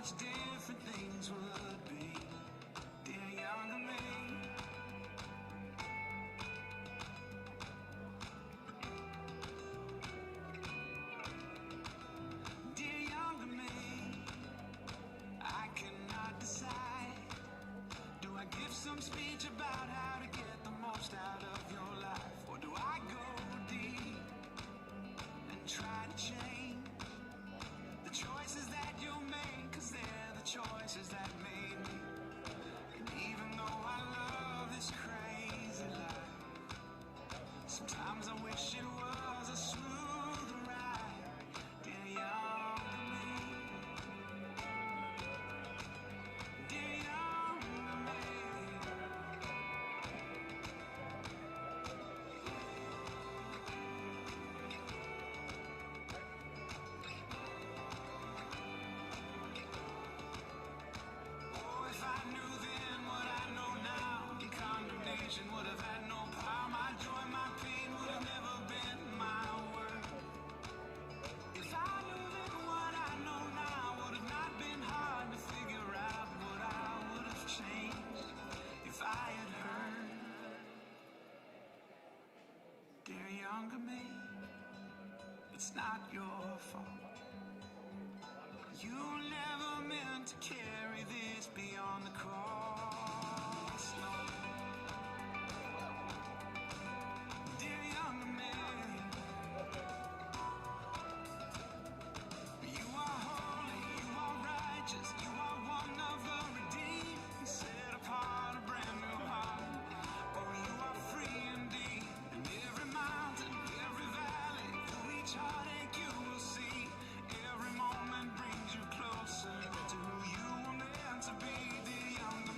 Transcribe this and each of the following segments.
much different things would be, dear younger me. Dear younger me, I cannot decide. Do I give some speech about how to get the most out of your life? Or do I go deep and try to change the choices that you make? 'Cause they're the choices that made me. And even though I love this crazy life, sometimes I wish it was a smoother ride, dear younger me. Dear younger me. Oh, if I knew then what I know now, condemnation would have had no power. My joy, my pain would have never been my word. If I knew then what I know now, would have not been hard to figure out what I would have changed if I had heard. Dear younger me, it's not your fault. You never meant to carry this beyond the cross, no. Dear younger me, you are holy, you are righteous, you are one of the redeemed, set apart a brand new heart. Oh, you are free indeed. And every mountain, every valley, through each heartache you will see. Every moment brings you closer to who you were meant to be, dear younger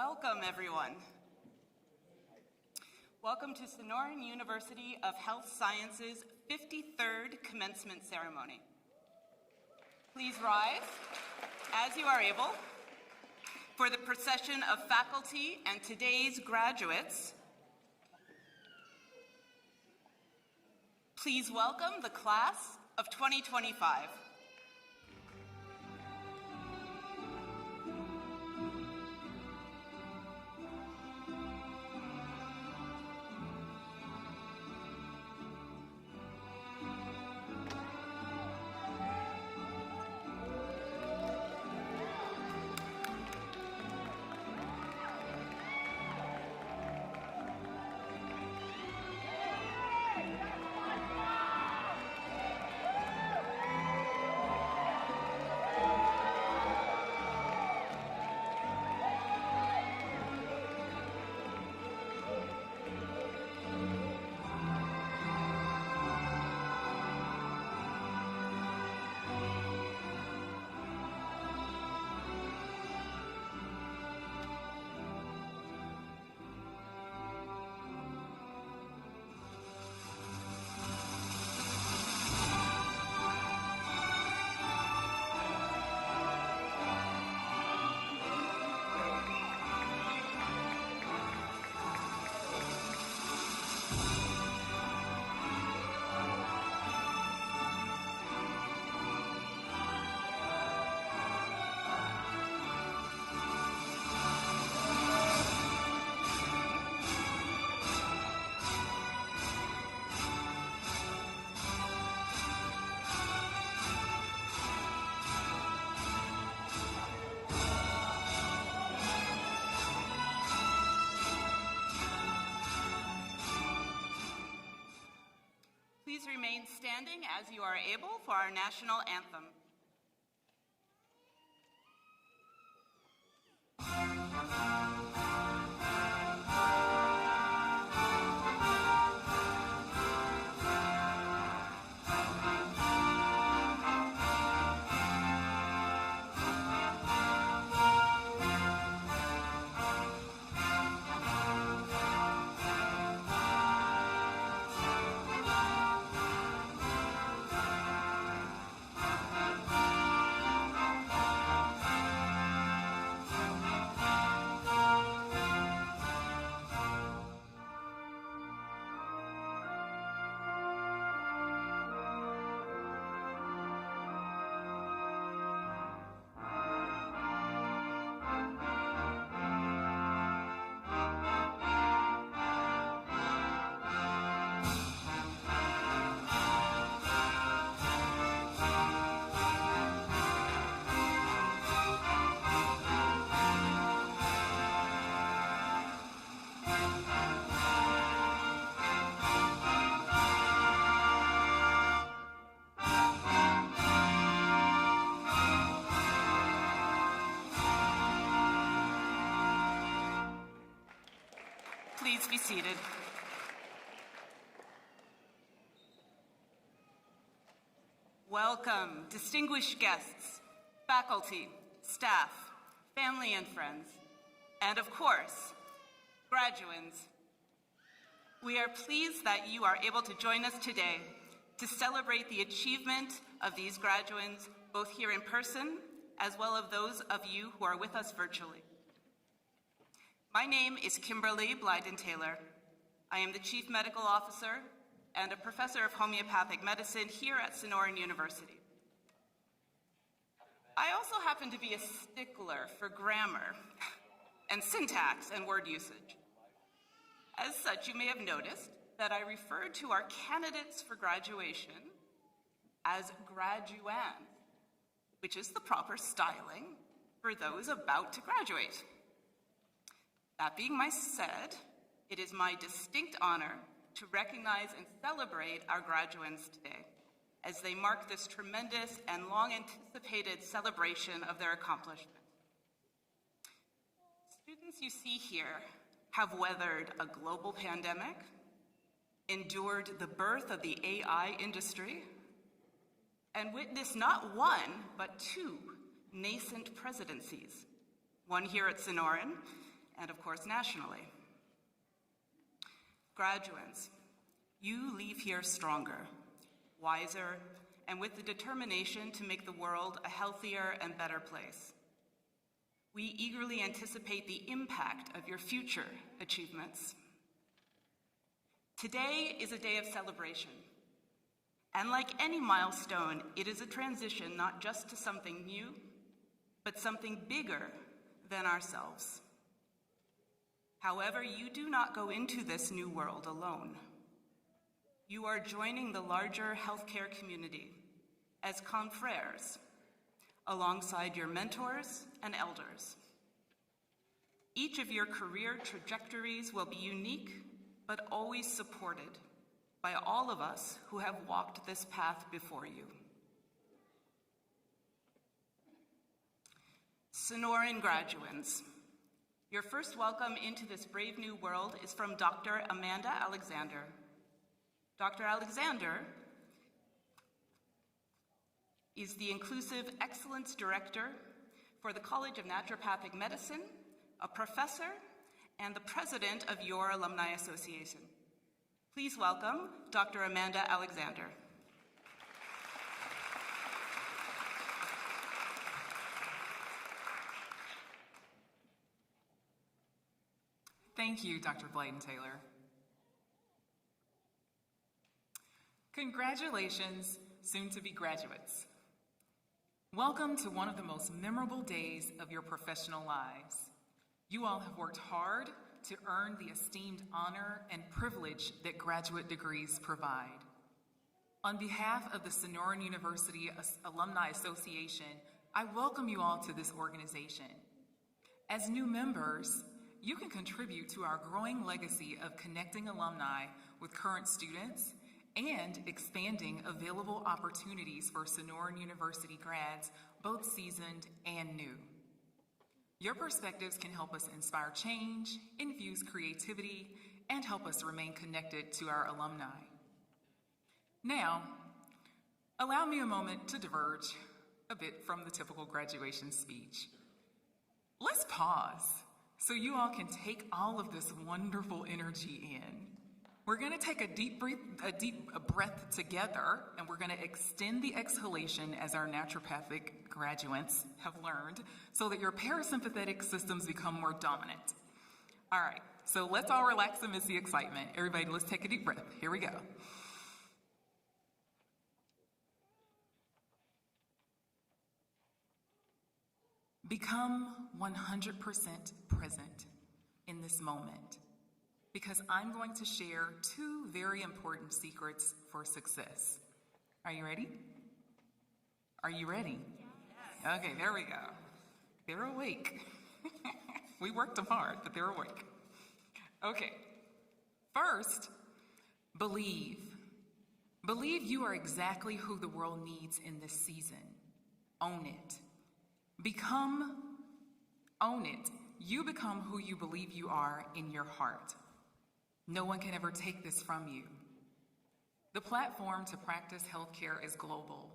Welcome, everyone. Welcome to Sonoran University of Health Sciences' 53rd commencement ceremony. Please rise, as you are able, for the procession of faculty and today's graduates. Please welcome the class of 2025. Please remain standing as you are able for our national anthem. Please be seated. Welcome, distinguished guests, faculty, staff, family and friends, and of course, graduands. We are pleased that you are able to join us today to celebrate the achievement of these graduands, both here in person, as well as those of you who are with us virtually. My name is Kimberly Blyden-Taylor. I am the Chief Medical Officer and a Professor of Homeopathic Medicine here at Sonoran University. I also happen to be a stickler for grammar and syntax and word usage. As such, you may have noticed that I referred to our candidates for graduation as graduands, which is the proper styling for those about to graduate. That being said, it is my distinct honor to recognize and celebrate our graduands today as they mark this tremendous and long-anticipated celebration of their accomplishment. Students you see here have weathered a global pandemic, endured the birth of the AI industry, and witnessed not one, but two nascent presidencies, one here at Sonoran and of course nationally. Graduates, you leave here stronger, wiser, and with the determination to make the world a healthier and better place. We eagerly anticipate the impact of your future achievements. Today is a day of celebration, and like any milestone, it is a transition not just to something new, but something bigger than ourselves. However, you do not go into this new world alone. You are joining the larger healthcare community as confreres, alongside your mentors and elders. Each of your career trajectories will be unique, but always supported by all of us who have walked this path before you. Sonoran graduates, your first welcome into this brave new world is from Dr. Amanda Alexander. Dr. Alexander is the Inclusive Excellence Director for the College of Naturopathic Medicine, a professor, and the president of your Alumni Association. Please welcome Dr. Amanda Alexander. Thank you, Dr. Bladen-Taylor. Congratulations, soon-to-be graduates. Welcome to one of the most memorable days of your professional lives. You all have worked hard to earn the esteemed honor and privilege that graduate degrees provide. On behalf of the Sonoran University Alumni Association, I welcome you all to this organization. As new members, you can contribute to our growing legacy of connecting alumni with current students and expanding available opportunities for Sonoran University grads, both seasoned and new. Your perspectives can help us inspire change, infuse creativity, and help us remain connected to our alumni. Now, allow me a moment to diverge a bit from the typical graduation speech. Let's pause so you all can take all of this wonderful energy in. We're going to take a deep breath together, and we're going to extend the exhalation as our naturopathic graduates have learned, so that your parasympathetic systems become more dominant. All right, so let's all relax amidst the excitement. Everybody, let's take a deep breath. Here we go. Become 100% present in this moment, because I'm going to share two very important secrets for success. Are you ready? Are you ready? Yes. Okay, there we go. They're awake. We worked them hard, but they're awake. Okay, first, believe. Believe you are exactly who the world needs in this season. Own it. Own it. You become who you believe you are in your heart. No one can ever take this from you. The platform to practice healthcare is global,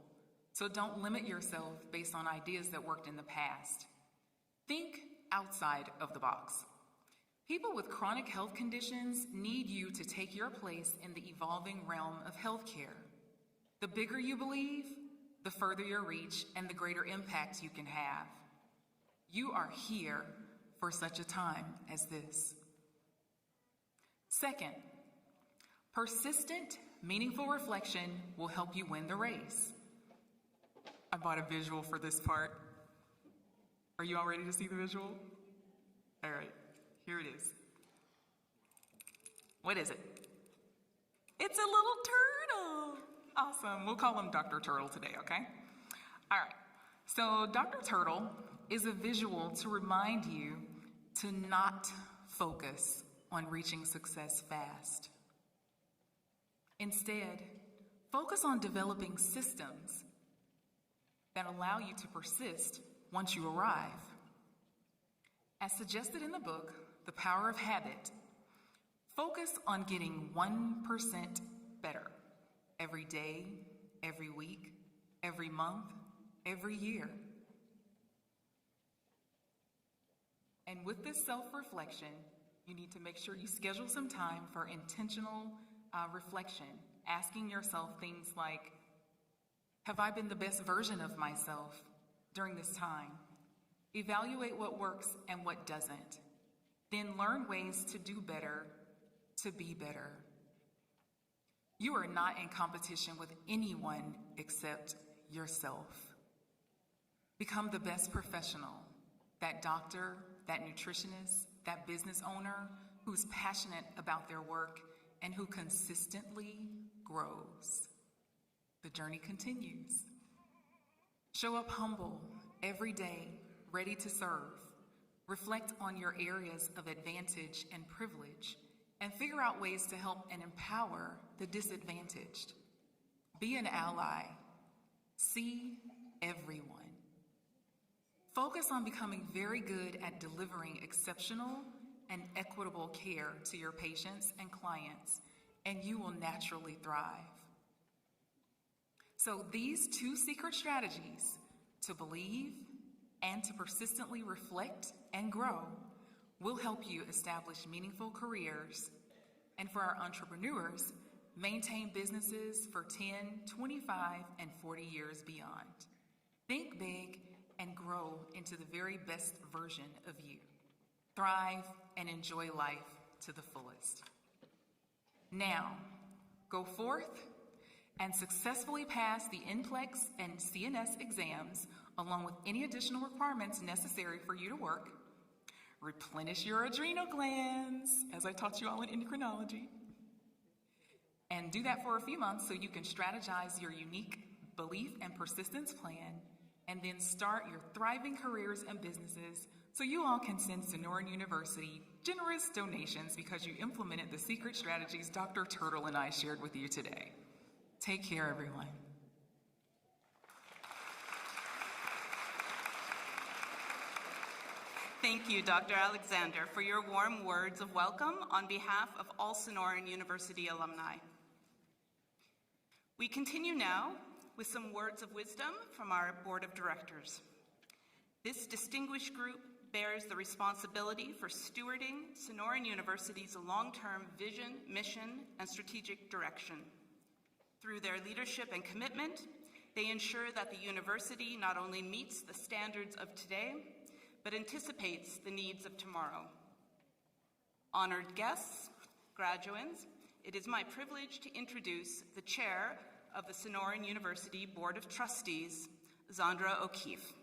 so don't limit yourself based on ideas that worked in the past. Think outside of the box. People with chronic health conditions need you to take your place in the evolving realm of healthcare. The bigger you believe, the further your reach and the greater impact you can have. You are here for such a time as this. Second, persistent, meaningful reflection will help you win the race. I bought a visual for this part. Are you all ready to see the visual? All right, here it is. What is it? It's a little turtle. Awesome, we'll call him Dr. Turtle today, okay? All right, so Dr. Turtle is a visual to remind you to not focus on reaching success fast. Instead, focus on developing systems that allow you to persist once you arrive. As suggested in the book, The Power of Habit, focus on getting 1% better every day, every week, every month, every year. And with this self-reflection, you need to make sure you schedule some time for intentional reflection, asking yourself things like, have I been the best version of myself during this time? Evaluate what works and what doesn't. Then learn ways to do better, to be better. You are not in competition with anyone except yourself. Become the best professional, that doctor, that nutritionist, that business owner who's passionate about their work and who consistently grows. The journey continues. Show up humble every day, ready to serve. Reflect on your areas of advantage and privilege, and figure out ways to help and empower the disadvantaged. Be an ally. See everyone. Focus on becoming very good at delivering exceptional and equitable care to your patients and clients, and you will naturally thrive. So these 2 secret strategies, to believe and to persistently reflect and grow, will help you establish meaningful careers, and for our entrepreneurs, maintain businesses for 10, 25, and 40 years beyond. Think big and grow into the very best version of you. Thrive and enjoy life to the fullest. Now, go forth and successfully pass the NCLEX and CNS exams, along with any additional requirements necessary for you to work. Replenish your adrenal glands, as I taught you all in endocrinology. And do that for a few months so you can strategize your unique belief and persistence plan, and then start your thriving careers and businesses so you all can send Sonoran University generous donations because you implemented the secret strategies Dr. Turtle and I shared with you today. Take care, everyone. Thank you, Dr. Alexander, for your warm words of welcome on behalf of all Sonoran University alumni. We continue now with some words of wisdom from our board of directors. This distinguished group bears the responsibility for stewarding Sonoran University's long-term vision, mission, and strategic direction. Through their leadership and commitment, they ensure that the university not only meets the standards of today, but anticipates the needs of tomorrow. Honored guests, graduands, it is my privilege to introduce the chair of the Sonoran University Board of Trustees, Zandra O'Keefe.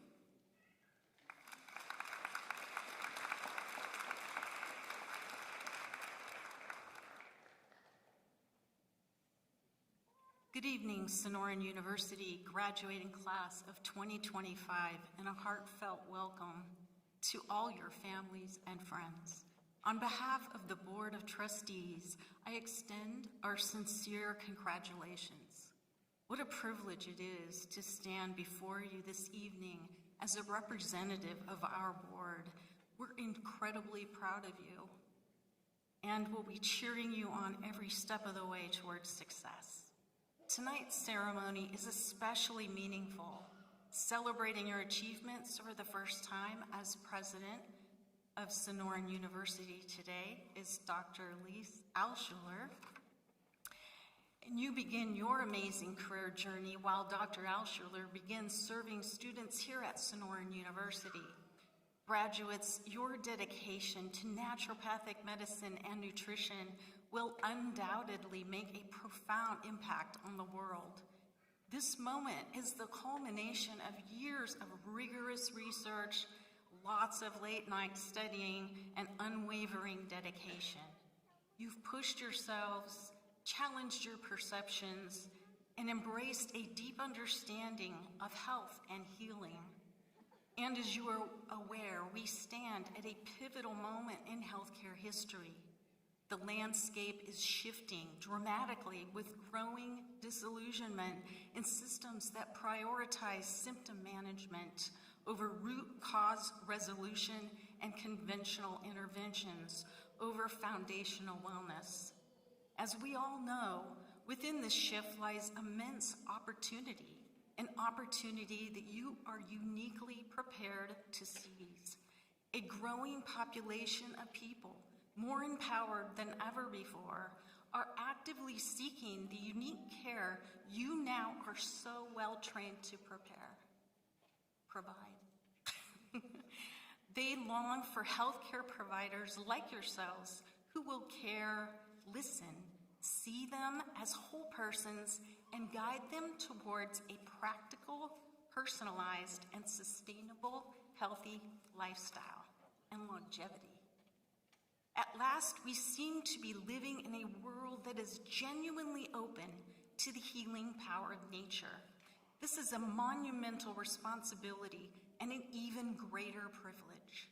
Good evening, Sonoran University graduating class of 2025, and a heartfelt welcome to all your families and friends. On behalf of the Board of Trustees, I extend our sincere congratulations. What a privilege it is to stand before you this evening as a representative of our board. We're incredibly proud of you, and we'll be cheering you on every step of the way towards success. Tonight's ceremony is especially meaningful. Celebrating your achievements for the first time as president of Sonoran University today is Dr. Lise Alschuler. And you begin your amazing career journey while Dr. Alschuler begins serving students here at Sonoran University. Graduates, your dedication to naturopathic medicine and nutrition will undoubtedly make a profound impact on the world. This moment is the culmination of years of rigorous research, lots of late-night studying, and unwavering dedication. You've pushed yourselves, challenged your perceptions, and embraced a deep understanding of health and healing. And as you are aware, we stand at a pivotal moment in healthcare history. The landscape is shifting dramatically with growing disillusionment in systems that prioritize symptom management over root cause resolution and conventional interventions over foundational wellness. As we all know, within this shift lies immense opportunity, an opportunity that you are uniquely prepared to seize. A growing population of people, more empowered than ever before, are actively seeking the unique care you now are so well trained to provide. They long for healthcare providers like yourselves who will care, listen, see them as whole persons, and guide them towards a practical, personalized, and sustainable, healthy lifestyle and longevity. At last, we seem to be living in a world that is genuinely open to the healing power of nature. This is a monumental responsibility and an even greater privilege.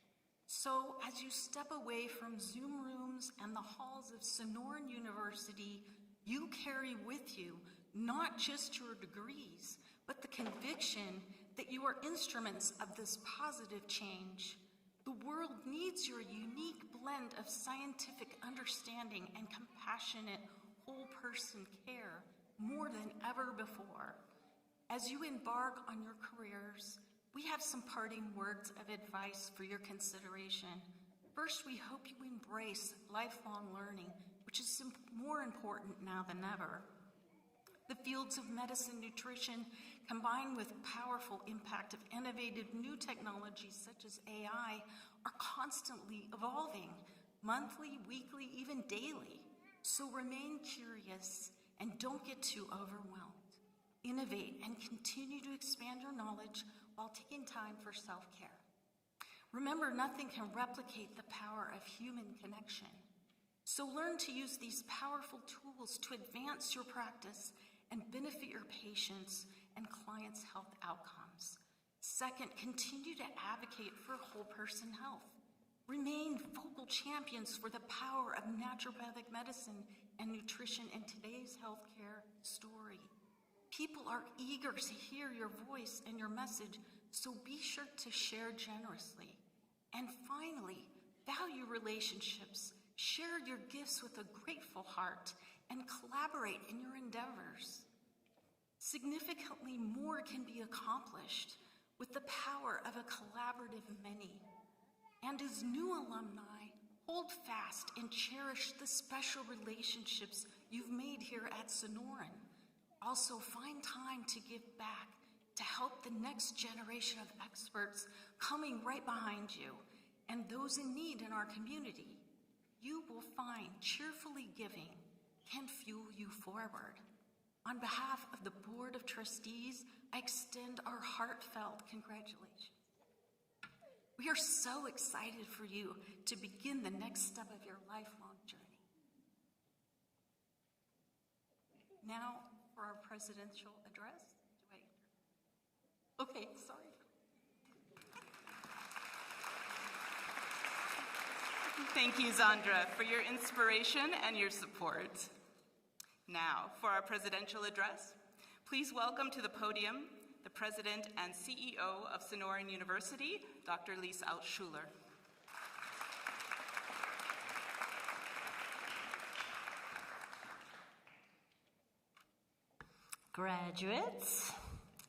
So, as you step away from Zoom rooms and the halls of Sonoran University, you carry with you not just your degrees, but the conviction that you are instruments of this positive change. The world needs your unique blend of scientific understanding and compassionate whole person care more than ever before. As you embark on your careers, we have some parting words of advice for your consideration. First, we hope you embrace lifelong learning, which is more important now than ever. The fields of medicine, nutrition, combined with powerful impact of innovative new technologies such as AI, are constantly evolving, monthly, weekly, even daily. So remain curious and don't get too overwhelmed. Innovate and continue to expand your knowledge while taking time for self-care. Remember, nothing can replicate the power of human connection. So learn to use these powerful tools to advance your practice and benefit your patients and clients' health outcomes. Second, continue to advocate for whole person health. Remain vocal champions for the power of naturopathic medicine and nutrition in today's healthcare story. People are eager to hear your voice and your message, so be sure to share generously. And finally, value relationships. Share your gifts with a grateful heart and collaborate in your endeavors. Significantly more can be accomplished with the power of a collaborative many. And as new alumni, hold fast and cherish the special relationships you've made here at Sonoran. Also, find time to give back to help the next generation of experts coming right behind you and those in need in our community. You will find cheerfully giving can fuel you forward. On behalf of the Board of Trustees, I extend our heartfelt congratulations. We are so excited for you to begin the next step of your lifelong journey. Now, for our presidential address. Okay, sorry. Thank you, Zandra, for your inspiration and your support. Now, for our presidential address, please welcome to the podium the President and CEO of Sonoran University, Dr. Lise Altschuler. Graduates,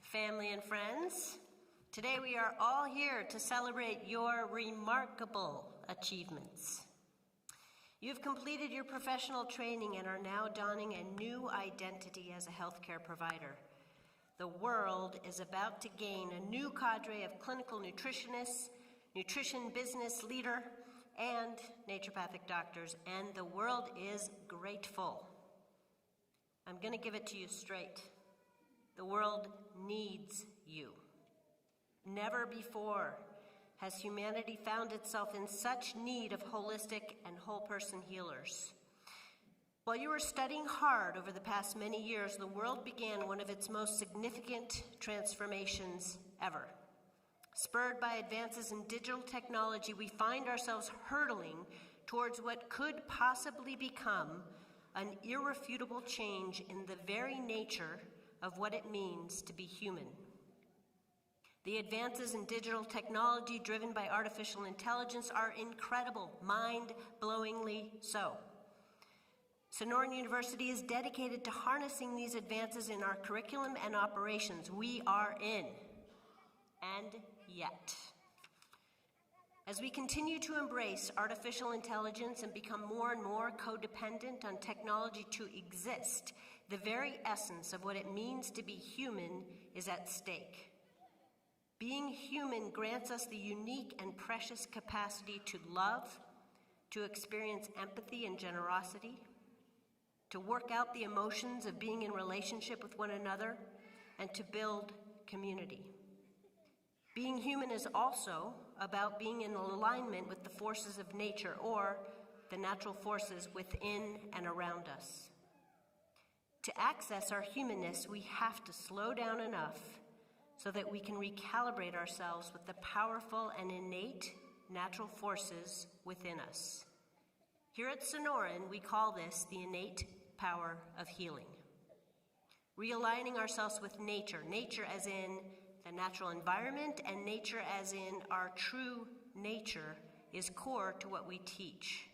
family and friends, today we are all here to celebrate your remarkable achievements. You've completed your professional training and are now donning a new identity as a healthcare provider. The world is about to gain a new cadre of clinical nutritionists, nutrition business leader, and naturopathic doctors, and the world is grateful. I'm going to give it to you straight. The world needs you. Never before has humanity found itself in such need of holistic and whole person healers. While you were studying hard over the past many years, the world began one of its most significant transformations ever. Spurred by advances in digital technology, we find ourselves hurtling towards what could possibly become an irrefutable change in the very nature of what it means to be human. The advances in digital technology driven by artificial intelligence are incredible, mind-blowingly so. Sonoran University is dedicated to harnessing these advances in our curriculum and operations. We are in. And yet, As we continue to embrace artificial intelligence and become more and more codependent on technology to exist, the very essence of what it means to be human is at stake. Being human grants us the unique and precious capacity to love, to experience empathy and generosity, to work out the emotions of being in relationship with one another, and to build community. Being human is also about being in alignment with the forces of nature, or the natural forces within and around us. To access our humanness, we have to slow down enough so that we can recalibrate ourselves with the powerful and innate natural forces within us. Here at Sonoran, we call this the innate power of healing. Realigning ourselves with nature, nature as in the natural environment, and nature as in our true nature, is core to what we teach.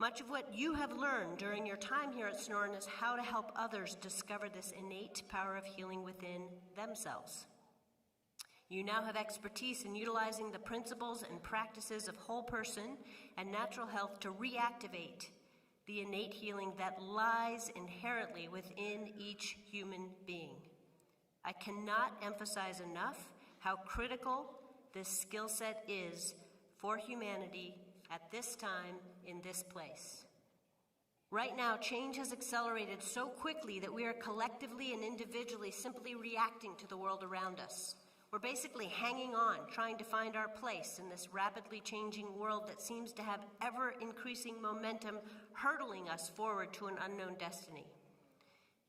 Much of what you have learned during your time here at Sonoran is how to help others discover this innate power of healing within themselves. You now have expertise in utilizing the principles and practices of whole person and natural health to reactivate the innate healing that lies inherently within each human being. I cannot emphasize enough how critical this skill set is for humanity at this time in this place. Right now, change has accelerated so quickly that we are collectively and individually simply reacting to the world around us. We're basically hanging on, trying to find our place in this rapidly changing world that seems to have ever-increasing momentum, hurtling us forward to an unknown destiny.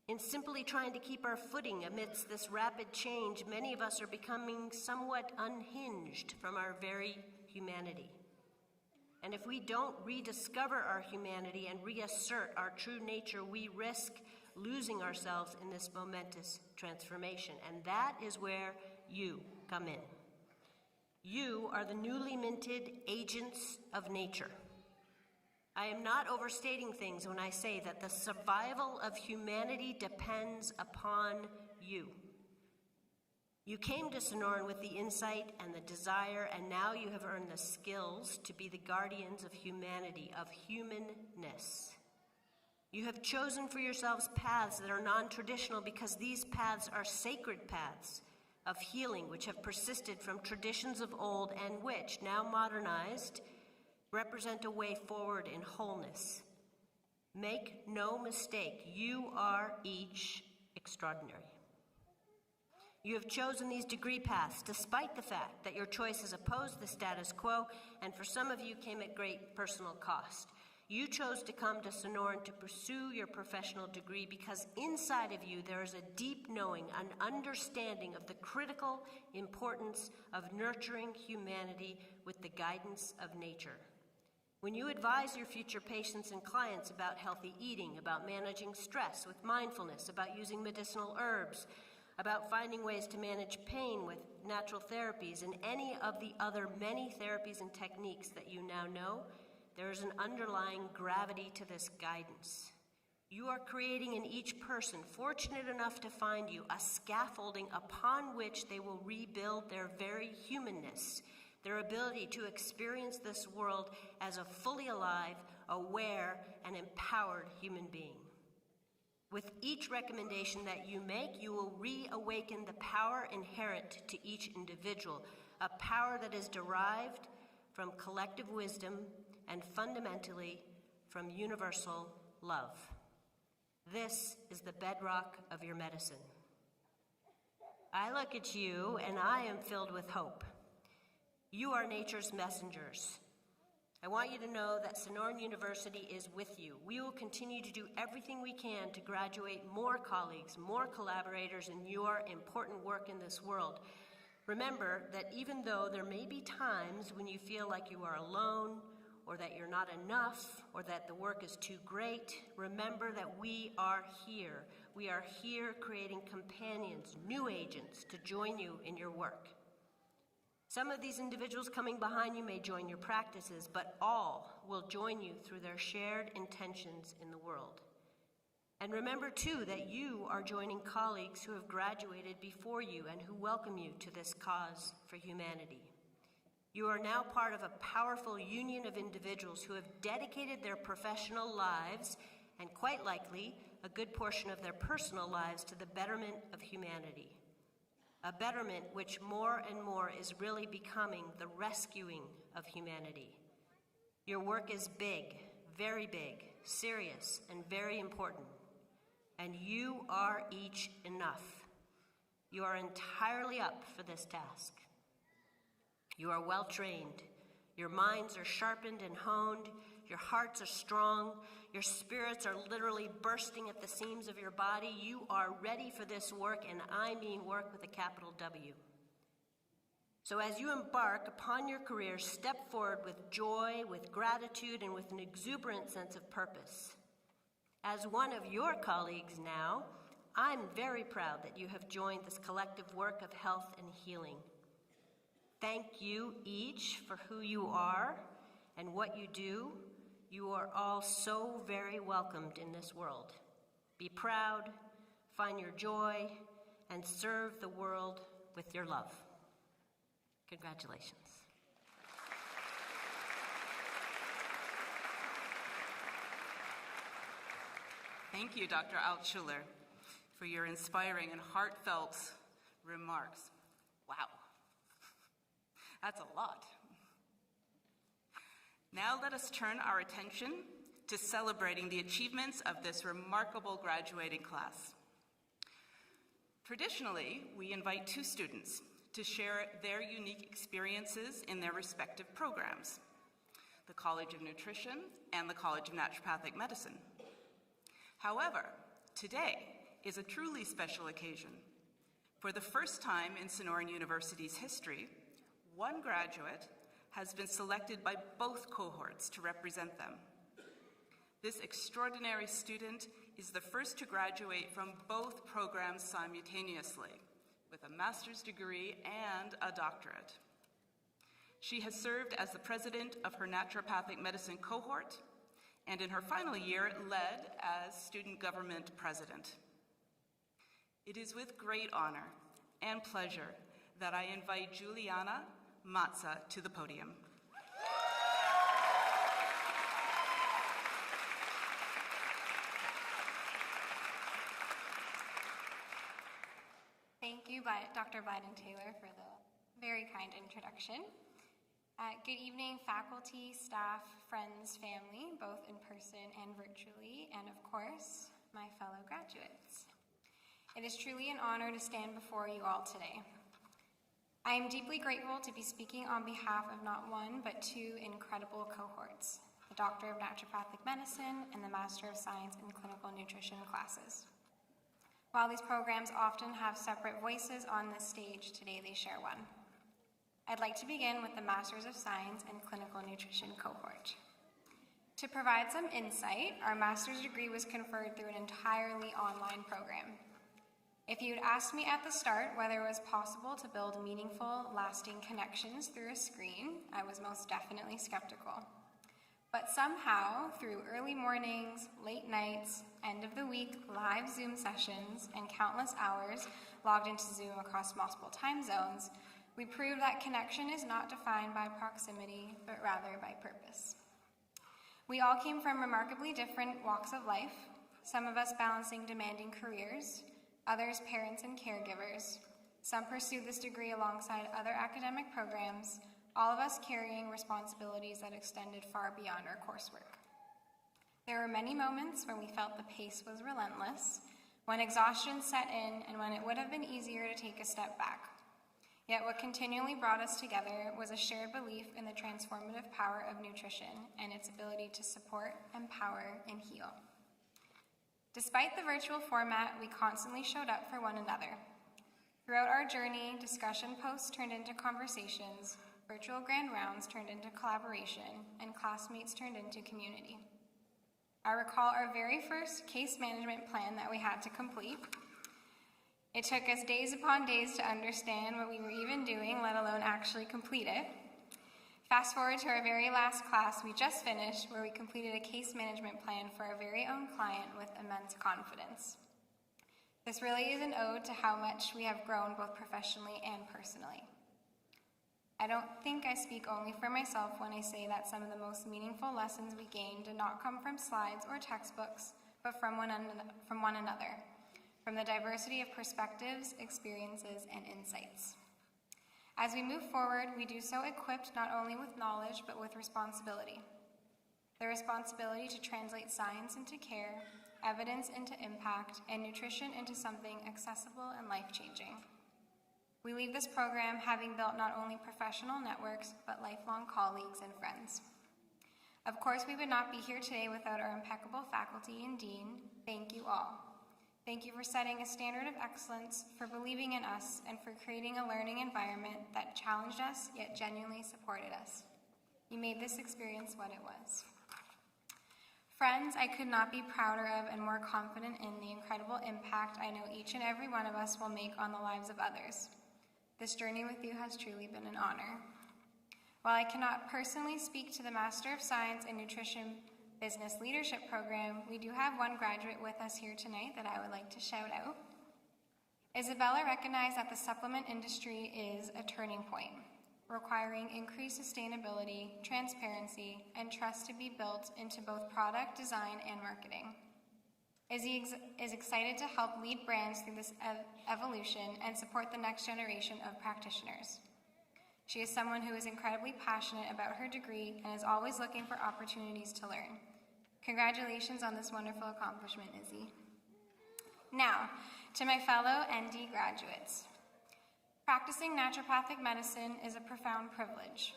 In simply trying to keep our footing amidst this rapid change, many of us are becoming somewhat unhinged from our very humanity. And if we don't rediscover our humanity and reassert our true nature, we risk losing ourselves in this momentous transformation. And that is where you come in. You are the newly minted agents of nature. I am not overstating things when I say that the survival of humanity depends upon you. You came to Sonoran with the insight and the desire, and now you have earned the skills to be the guardians of humanity, of humanness. You have chosen for yourselves paths that are non-traditional because these paths are sacred paths of healing which have persisted from traditions of old and which, now modernized, represent a way forward in wholeness. Make no mistake, you are each extraordinary. You have chosen these degree paths despite the fact that your choices oppose the status quo, and for some of you came at great personal cost. You chose to come to Sonoran to pursue your professional degree because inside of you there is a deep knowing, an understanding of the critical importance of nurturing humanity with the guidance of nature. When you advise your future patients and clients about healthy eating, about managing stress with mindfulness, about using medicinal herbs, about finding ways to manage pain with natural therapies and any of the other many therapies and techniques that you now know, there is an underlying gravity to this guidance. You are creating in each person, fortunate enough to find you, a scaffolding upon which they will rebuild their very humanness, their ability to experience this world as a fully alive, aware, and empowered human being. With each recommendation that you make, you will reawaken the power inherent to each individual, a power that is derived from collective wisdom and fundamentally from universal love. This is the bedrock of your medicine. I look at you and I am filled with hope. You are nature's messengers. I want you to know that Sonoran University is with you. We will continue to do everything we can to graduate more colleagues, more collaborators in your important work in this world. Remember that even though there may be times when you feel like you are alone, or that you're not enough, or that the work is too great, remember that we are here. We are here creating companions, new agents to join you in your work. Some of these individuals coming behind you may join your practices, but all will join you through their shared intentions in the world. And remember, too, that you are joining colleagues who have graduated before you and who welcome you to this cause for humanity. You are now part of a powerful union of individuals who have dedicated their professional lives, and quite likely a good portion of their personal lives, to the betterment of humanity. A betterment which more and more is really becoming the rescuing of humanity. Your work is big, very big, serious, and very important. And you are each enough. You are entirely up for this task. You are well trained. Your minds are sharpened and honed. Your hearts are strong. Your spirits are literally bursting at the seams of your body. You are ready for this work, and I mean work with a capital W. So as you embark upon your career, step forward with joy, with gratitude, and with an exuberant sense of purpose. As one of your colleagues now, I'm very proud that you have joined this collective work of health and healing. Thank you each for who you are and what you do. You are all so very welcomed in this world. Be proud, find your joy, and serve the world with your love. Congratulations. Thank you, Dr. Altschuler, for your inspiring and heartfelt remarks. Wow, that's a lot. Now let us turn our attention to celebrating the achievements of this remarkable graduating class. Traditionally, we invite two students to share their unique experiences in their respective programs, the College of Nutrition and the College of Naturopathic Medicine. However, today is a truly special occasion. For the first time in Sonoran University's history, one graduate has been selected by both cohorts to represent them. This extraordinary student is the first to graduate from both programs simultaneously, with a master's degree and a doctorate. She has served as the president of her naturopathic medicine cohort, and in her final year led as student government president. It is with great honor and pleasure that I invite Juliana Matza to the podium. Thank you, Dr. Biden-Taylor, for the very kind introduction. Good evening, faculty, staff, friends, family, both in person and virtually, and of course, my fellow graduates. It is truly an honor to stand before you all today. I am deeply grateful to be speaking on behalf of not one, but two incredible cohorts, the Doctor of Naturopathic Medicine and the Master of Science in Clinical Nutrition classes. While these programs often have separate voices on this stage, today they share one. I'd like to begin with the Masters of Science in Clinical Nutrition cohort. To provide some insight, our master's degree was conferred through an entirely online program. If you had asked me at the start whether it was possible to build meaningful, lasting connections through a screen, I was most definitely skeptical. But somehow, through early mornings, late nights, end of the week live Zoom sessions, and countless hours logged into Zoom across multiple time zones, we proved that connection is not defined by proximity, but rather by purpose. We all came from remarkably different walks of life, some of us balancing demanding careers, others parents and caregivers. Some pursued this degree alongside other academic programs, all of us carrying responsibilities that extended far beyond our coursework. There were many moments when we felt the pace was relentless, when exhaustion set in, and when it would have been easier to take a step back. Yet what continually brought us together was a shared belief in the transformative power of nutrition and its ability to support, empower, and heal. Despite the virtual format, we constantly showed up for one another. Throughout our journey, discussion posts turned into conversations, virtual grand rounds turned into collaboration, and classmates turned into community. I recall our very first case management plan that we had to complete. It took us days upon days to understand what we were even doing, let alone actually complete it. Fast forward to our very last class we just finished, where we completed a case management plan for our very own client with immense confidence. This really is an ode to how much we have grown both professionally and personally. I don't think I speak only for myself when I say that some of the most meaningful lessons we gained did not come from slides or textbooks, but from one another, from the diversity of perspectives, experiences, and insights. As we move forward, we do so equipped not only with knowledge, but with responsibility. The responsibility to translate science into care, evidence into impact, and nutrition into something accessible and life-changing. We leave this program having built not only professional networks, but lifelong colleagues and friends. Of course, we would not be here today without our impeccable faculty and dean. Thank you all. Thank you for setting a standard of excellence, for believing in us, and for creating a learning environment that challenged us, yet genuinely supported us. You made this experience what it was. Friends, I could not be prouder of and more confident in the incredible impact I know each and every one of us will make on the lives of others. This journey with you has truly been an honor. While I cannot personally speak to the Master of Science in Nutrition Business Leadership Program, we do have one graduate with us here tonight that I would like to shout out. Isabella recognized that the supplement industry is a turning point, requiring increased sustainability, transparency, and trust to be built into both product design and marketing. Izzy is excited to help lead brands through this evolution and support the next generation of practitioners. She is someone who is incredibly passionate about her degree and is always looking for opportunities to learn. Congratulations on this wonderful accomplishment, Izzy. Now, to my fellow ND graduates. Practicing naturopathic medicine is a profound privilege.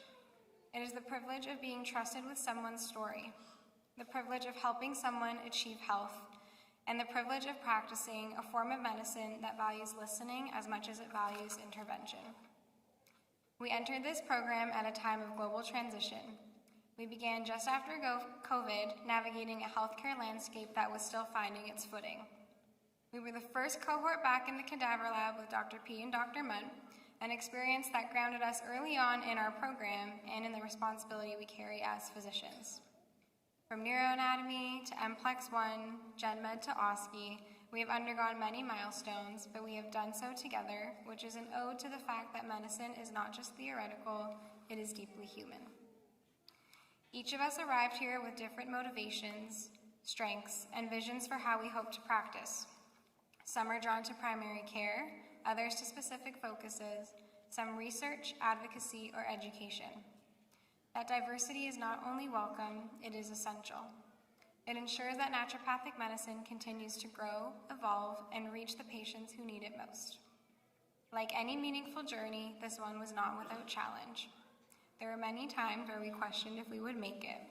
It is the privilege of being trusted with someone's story, the privilege of helping someone achieve health, and the privilege of practicing a form of medicine that values listening as much as it values intervention. We entered this program at a time of global transition. We began just after COVID, navigating a healthcare landscape that was still finding its footing. We were the first cohort back in the cadaver lab with Dr. P and Dr. Munt, an experience that grounded us early on in our program and in the responsibility we carry as physicians. From neuroanatomy to MPLEX 1, GenMed to OSCE, we have undergone many milestones, but we have done so together, which is an ode to the fact that medicine is not just theoretical, it is deeply human. Each of us arrived here with different motivations, strengths, and visions for how we hope to practice. Some are drawn to primary care, others to specific focuses, some research, advocacy, or education. That diversity is not only welcome, it is essential. It ensures that naturopathic medicine continues to grow, evolve, and reach the patients who need it most. Like any meaningful journey, this one was not without challenge. There were many times where we questioned if we would make it,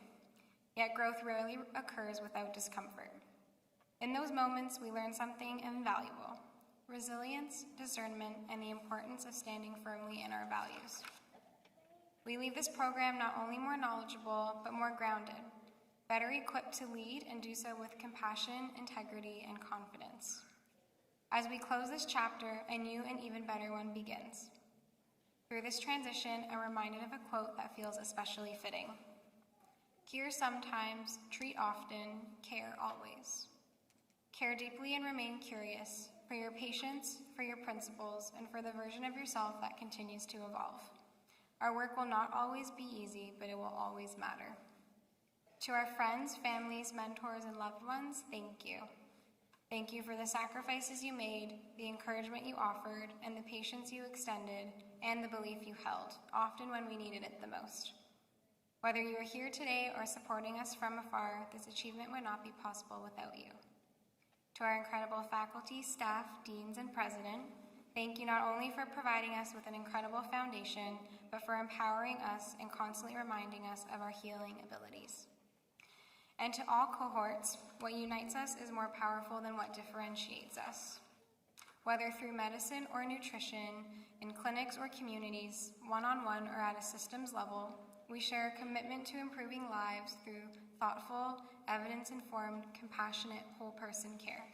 yet growth rarely occurs without discomfort. In those moments, we learn something invaluable: resilience, discernment, and the importance of standing firmly in our values. We leave this program not only more knowledgeable, but more grounded, better equipped to lead and do so with compassion, integrity, and confidence. As we close this chapter, a new and even better one begins. Through this transition, I'm reminded of a quote that feels especially fitting. Cure sometimes, treat often, care always. Care deeply and remain curious for your patients, for your principles, and for the version of yourself that continues to evolve. Our work will not always be easy, but it will always matter. To our friends, families, mentors, and loved ones, thank you. Thank you for the sacrifices you made, the encouragement you offered, and the patience you extended, and the belief you held, often when we needed it the most. Whether you are here today or supporting us from afar, this achievement would not be possible without you. To our incredible faculty, staff, deans, and president, thank you not only for providing us with an incredible foundation, but for empowering us and constantly reminding us of our healing abilities. And to all cohorts, what unites us is more powerful than what differentiates us. Whether through medicine or nutrition, in clinics or communities, one-on-one or at a systems level, we share a commitment to improving lives through thoughtful, evidence-informed, compassionate, whole-person care.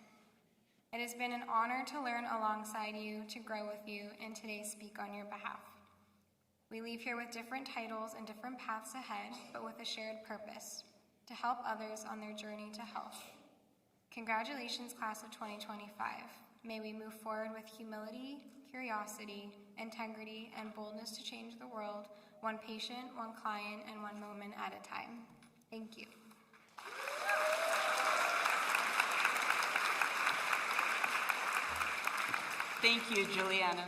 It has been an honor to learn alongside you, to grow with you, and today speak on your behalf. We leave here with different titles and different paths ahead, but with a shared purpose: to help others on their journey to health. Congratulations, class of 2025. May we move forward with humility, curiosity, integrity, and boldness to change the world, one patient, one client, and one moment at a time. Thank you. Thank you, Juliana.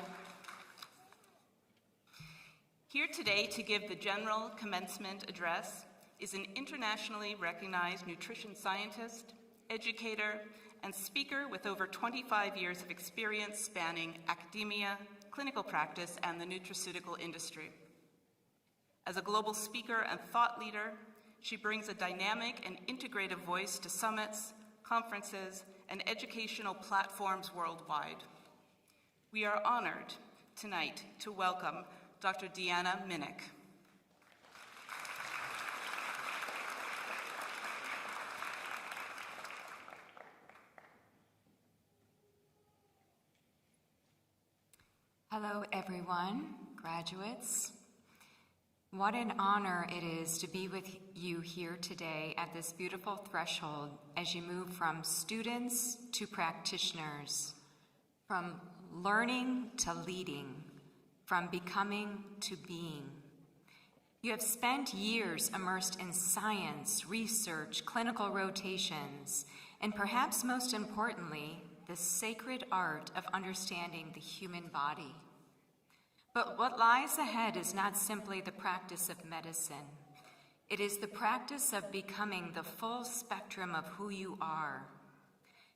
Here today to give the general commencement address is an internationally recognized nutrition scientist, educator, and speaker with over 25 years of experience spanning academia, clinical practice, and the nutraceutical industry. As a global speaker and thought leader, she brings a dynamic and integrative voice to summits, conferences, and educational platforms worldwide. We are honored tonight to welcome Dr. Deanna Minnick. Hello, everyone, graduates. What an honor it is to be with you here today at this beautiful threshold as you move from students to practitioners, from learning to leading, from becoming to being. You have spent years immersed in science, research, clinical rotations, and perhaps most importantly, the sacred art of understanding the human body. But what lies ahead is not simply the practice of medicine. It is the practice of becoming the full spectrum of who you are.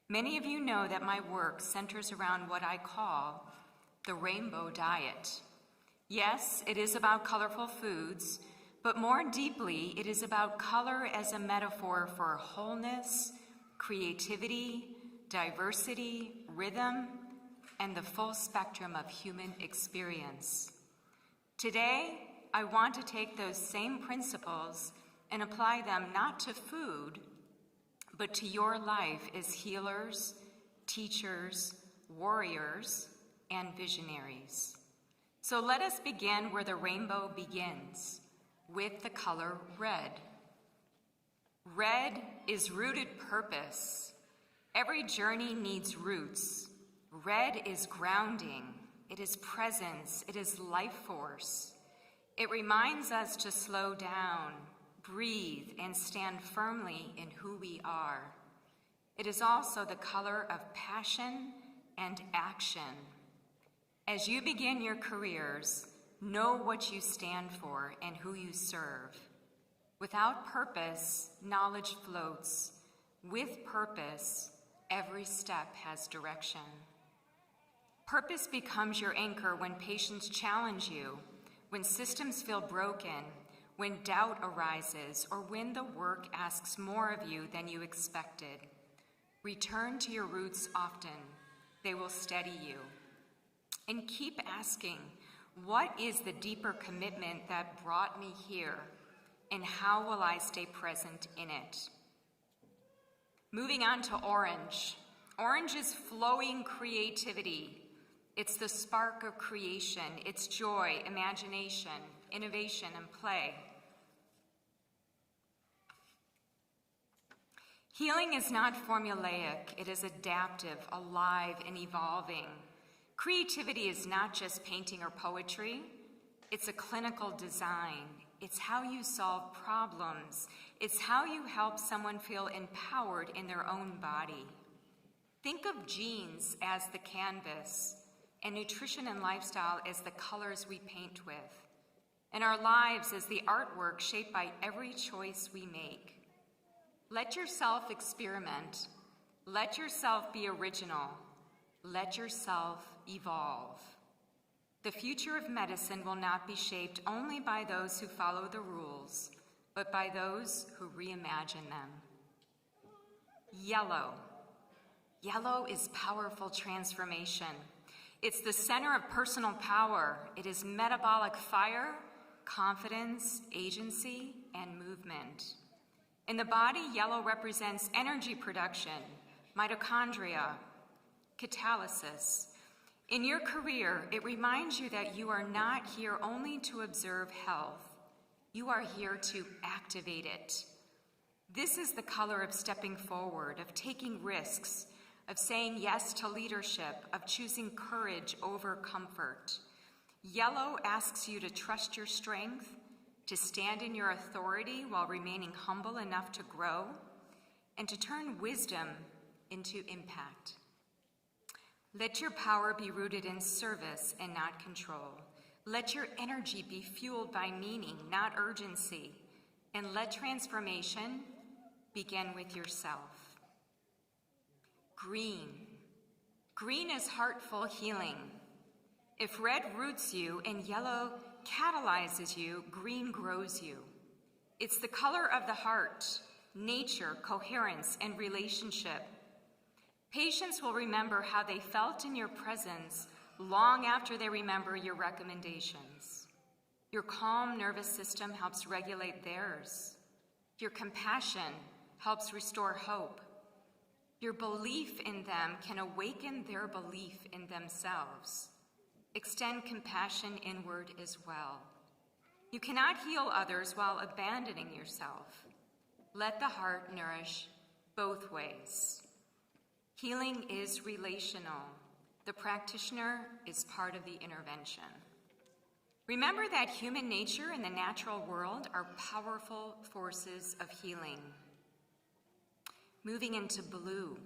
Many of you know that my work centers around what I call the rainbow diet. Yes, it is about colorful foods, but more deeply, it is about color as a metaphor for wholeness, creativity, diversity, rhythm, and the full spectrum of human experience. Today, I want to take those same principles and apply them not to food, but to your life as healers, teachers, warriors, and visionaries. So let us begin where the rainbow begins, with the color red. Red is rooted purpose. Every journey needs roots. Red is grounding. It is presence. It is life force. It reminds us to slow down, breathe, and stand firmly in who we are. It is also the color of passion and action. As you begin your careers, know what you stand for and who you serve. Without purpose, knowledge floats. With purpose, every step has direction. Purpose becomes your anchor when patients challenge you, when systems feel broken, when doubt arises, or when the work asks more of you than you expected. Return to your roots often. They will steady you. And keep asking, what is the deeper commitment that brought me here, and how will I stay present in it? Moving on to orange. Orange is flowing creativity. It's the spark of creation. It's joy, imagination, innovation, and play. Healing is not formulaic. It is adaptive, alive, and evolving. Creativity is not just painting or poetry. It's a clinical design. It's how you solve problems. It's how you help someone feel empowered in their own body. Think of genes as the canvas, and nutrition and lifestyle as the colors we paint with, and our lives as the artwork shaped by every choice we make. Let yourself experiment. Let yourself be original. Let yourself evolve. The future of medicine will not be shaped only by those who follow the rules, but by those who reimagine them. Yellow. Yellow is powerful transformation. It's the center of personal power. It is metabolic fire, confidence, agency, and movement. In the body, yellow represents energy production, mitochondria, catalysis. In your career, it reminds you that you are not here only to observe health. You are here to activate it. This is the color of stepping forward, of taking risks, of saying yes to leadership, of choosing courage over comfort. Yellow asks you to trust your strength, to stand in your authority while remaining humble enough to grow, and to turn wisdom into impact. Let your power be rooted in service and not control. Let your energy be fueled by meaning, not urgency, and let transformation begin with yourself. Green. Green is heartful healing. If red roots you and yellow catalyzes you, green grows you. It's the color of the heart, nature, coherence, and relationship. Patients will remember how they felt in your presence long after they remember your recommendations. Your calm nervous system helps regulate theirs. Your compassion helps restore hope. Your belief in them can awaken their belief in themselves. Extend compassion inward as well. You cannot heal others while abandoning yourself. Let the heart nourish both ways. Healing is relational. The practitioner is part of the intervention. Remember that human nature and the natural world are powerful forces of healing. Moving into blue.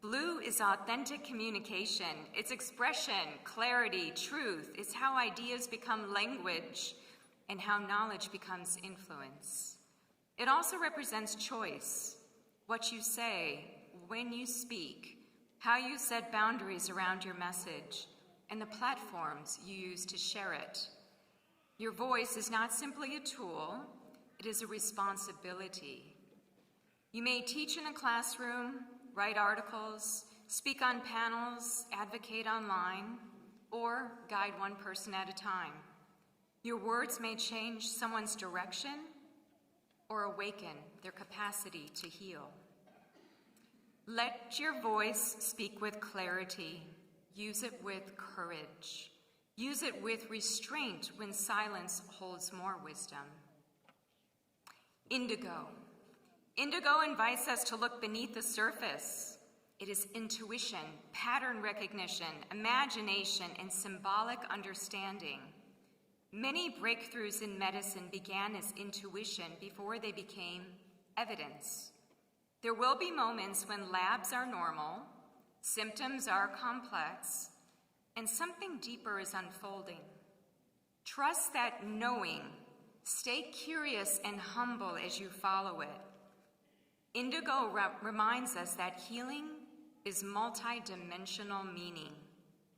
Blue is authentic communication. It's expression, clarity, truth. It's how ideas become language and how knowledge becomes influence. It also represents choice, what you say, when you speak, how you set boundaries around your message, and the platforms you use to share it. Your voice is not simply a tool, it is a responsibility. You may teach in a classroom, write articles, speak on panels, advocate online, or guide one person at a time. Your words may change someone's direction or awaken their capacity to heal. Let your voice speak with clarity. Use it with courage. Use it with restraint when silence holds more wisdom. Indigo. Indigo invites us to look beneath the surface. It is intuition, pattern recognition, imagination, and symbolic understanding. Many breakthroughs in medicine began as intuition before they became evidence. There will be moments when labs are normal, symptoms are complex, and something deeper is unfolding. Trust that knowing. Stay curious and humble as you follow it. Indigo reminds us that healing is multi-dimensional meaning.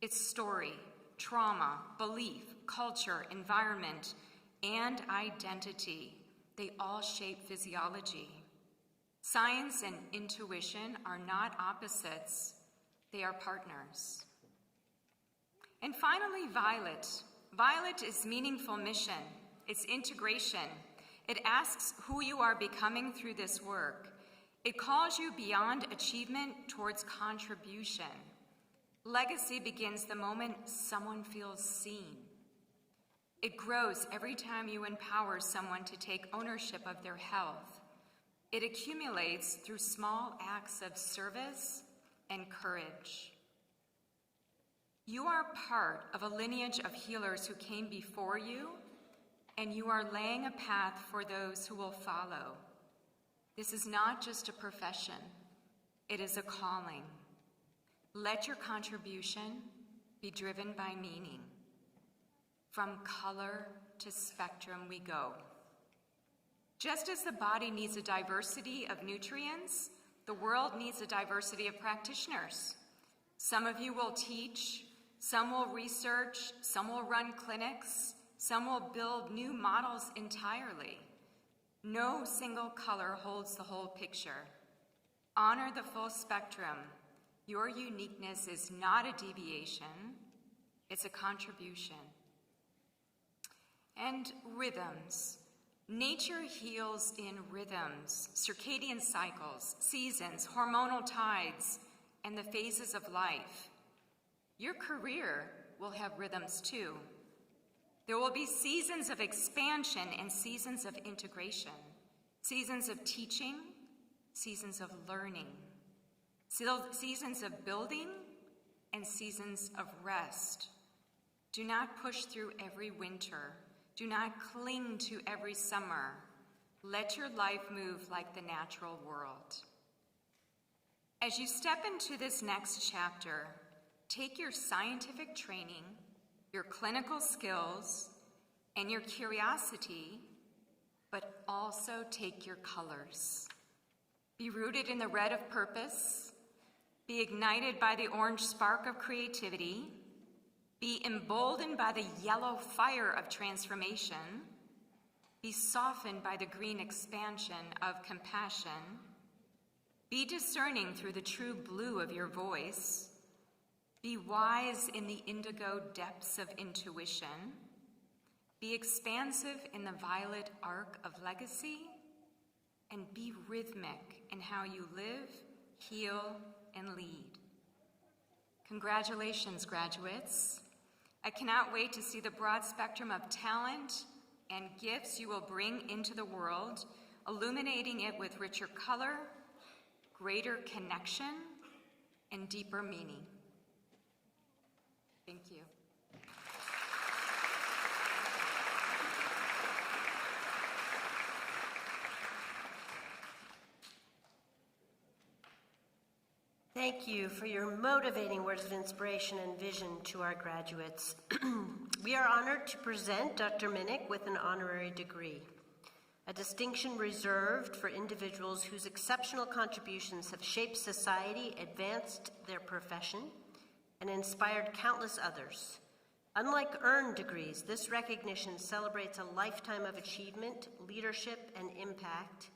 It's story, trauma, belief, culture, environment, and identity. They all shape physiology. Science and intuition are not opposites, they are partners. And finally, violet. Violet is meaningful mission, it's integration. It asks who you are becoming through this work. It calls you beyond achievement towards contribution. Legacy begins the moment someone feels seen. It grows every time you empower someone to take ownership of their health. It accumulates through small acts of service and courage. You are part of a lineage of healers who came before you, and you are laying a path for those who will follow. This is not just a profession, it is a calling. Let your contribution be driven by meaning. From color to spectrum we go. Just as the body needs a diversity of nutrients, the world needs a diversity of practitioners. Some of you will teach, some will research, some will run clinics, some will build new models entirely. No single color holds the whole picture. Honor the full spectrum. Your uniqueness is not a deviation, it's a contribution. And rhythms. Nature heals in rhythms, circadian cycles, seasons, hormonal tides, and the phases of life. Your career will have rhythms too. There will be seasons of expansion and seasons of integration, seasons of teaching, seasons of learning. seasons of building and seasons of rest. Do not push through every winter. Do not cling to every summer. Let your life move like the natural world. As you step into this next chapter, take your scientific training, your clinical skills, and your curiosity, but also take your colors. Be rooted in the red of purpose. Be ignited by the orange spark of creativity. Be emboldened by the yellow fire of transformation. Be softened by the green expansion of compassion. Be discerning through the true blue of your voice. Be wise in the indigo depths of intuition. Be expansive in the violet arc of legacy. And be rhythmic in how you live, heal, and lead. Congratulations, graduates. I cannot wait to see the broad spectrum of talent and gifts you will bring into the world, illuminating it with richer color, greater connection, and deeper meaning. Thank you. Thank you for your motivating words of inspiration and vision to our graduates. We are honored to present Dr. Minnick with an honorary degree, a distinction reserved for individuals whose exceptional contributions have shaped society, advanced their profession, and inspired countless others. Unlike earned degrees, this recognition celebrates a lifetime of achievement, leadership, and impact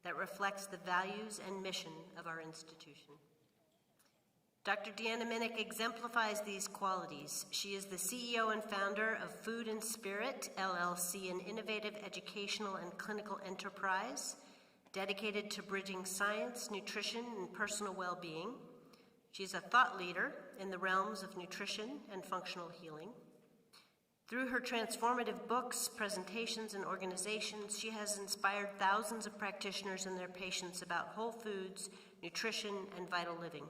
that reflects the values and mission of our institution. Dr. Deanna Minnick exemplifies these qualities. She is the CEO and founder of Food and Spirit, LLC, an innovative educational and clinical enterprise dedicated to bridging science, nutrition, and personal well-being. She's a thought leader in the realms of nutrition and functional healing. Through her transformative books, presentations, and organizations, she has inspired thousands of practitioners and their patients about whole foods, nutrition, and vital living.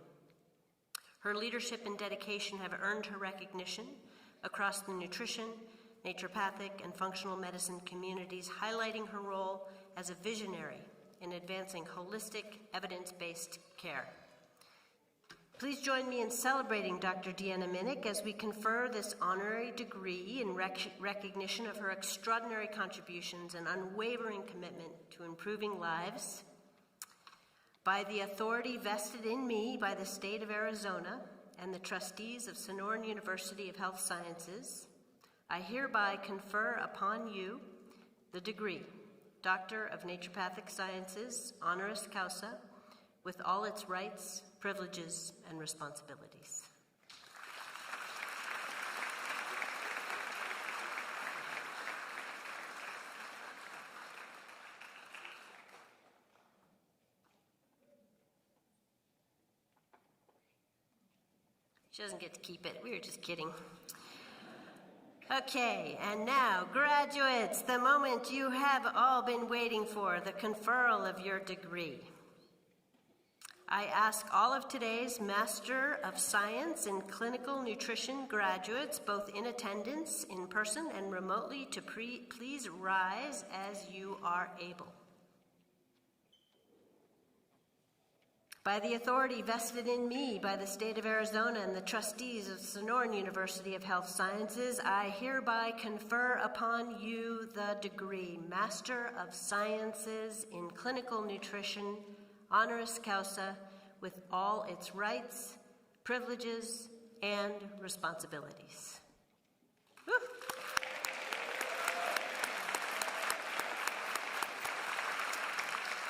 Her leadership and dedication have earned her recognition across the nutrition, naturopathic, and functional medicine communities, highlighting her role as a visionary in advancing holistic, evidence-based care. Please join me in celebrating Dr. Deanna Minnick as we confer this honorary degree in recognition of her extraordinary contributions and unwavering commitment to improving lives. By the authority vested in me by the state of Arizona and the trustees of Sonoran University of Health Sciences, I hereby confer upon you the degree, Doctor of Naturopathic Sciences, honoris causa, with all its rights, privileges, and responsibilities. She doesn't get to keep it. We were just kidding. Okay, and now, graduates, the moment you have all been waiting for, the conferral of your degree. I ask all of today's Master of Science in Clinical Nutrition graduates, both in attendance, in person, and remotely, to please rise as you are able. By the authority vested in me by the state of Arizona and the trustees of Sonoran University of Health Sciences, I hereby confer upon you the degree, Master of Sciences in Clinical Nutrition, honoris causa, with all its rights, privileges, and responsibilities. Woo.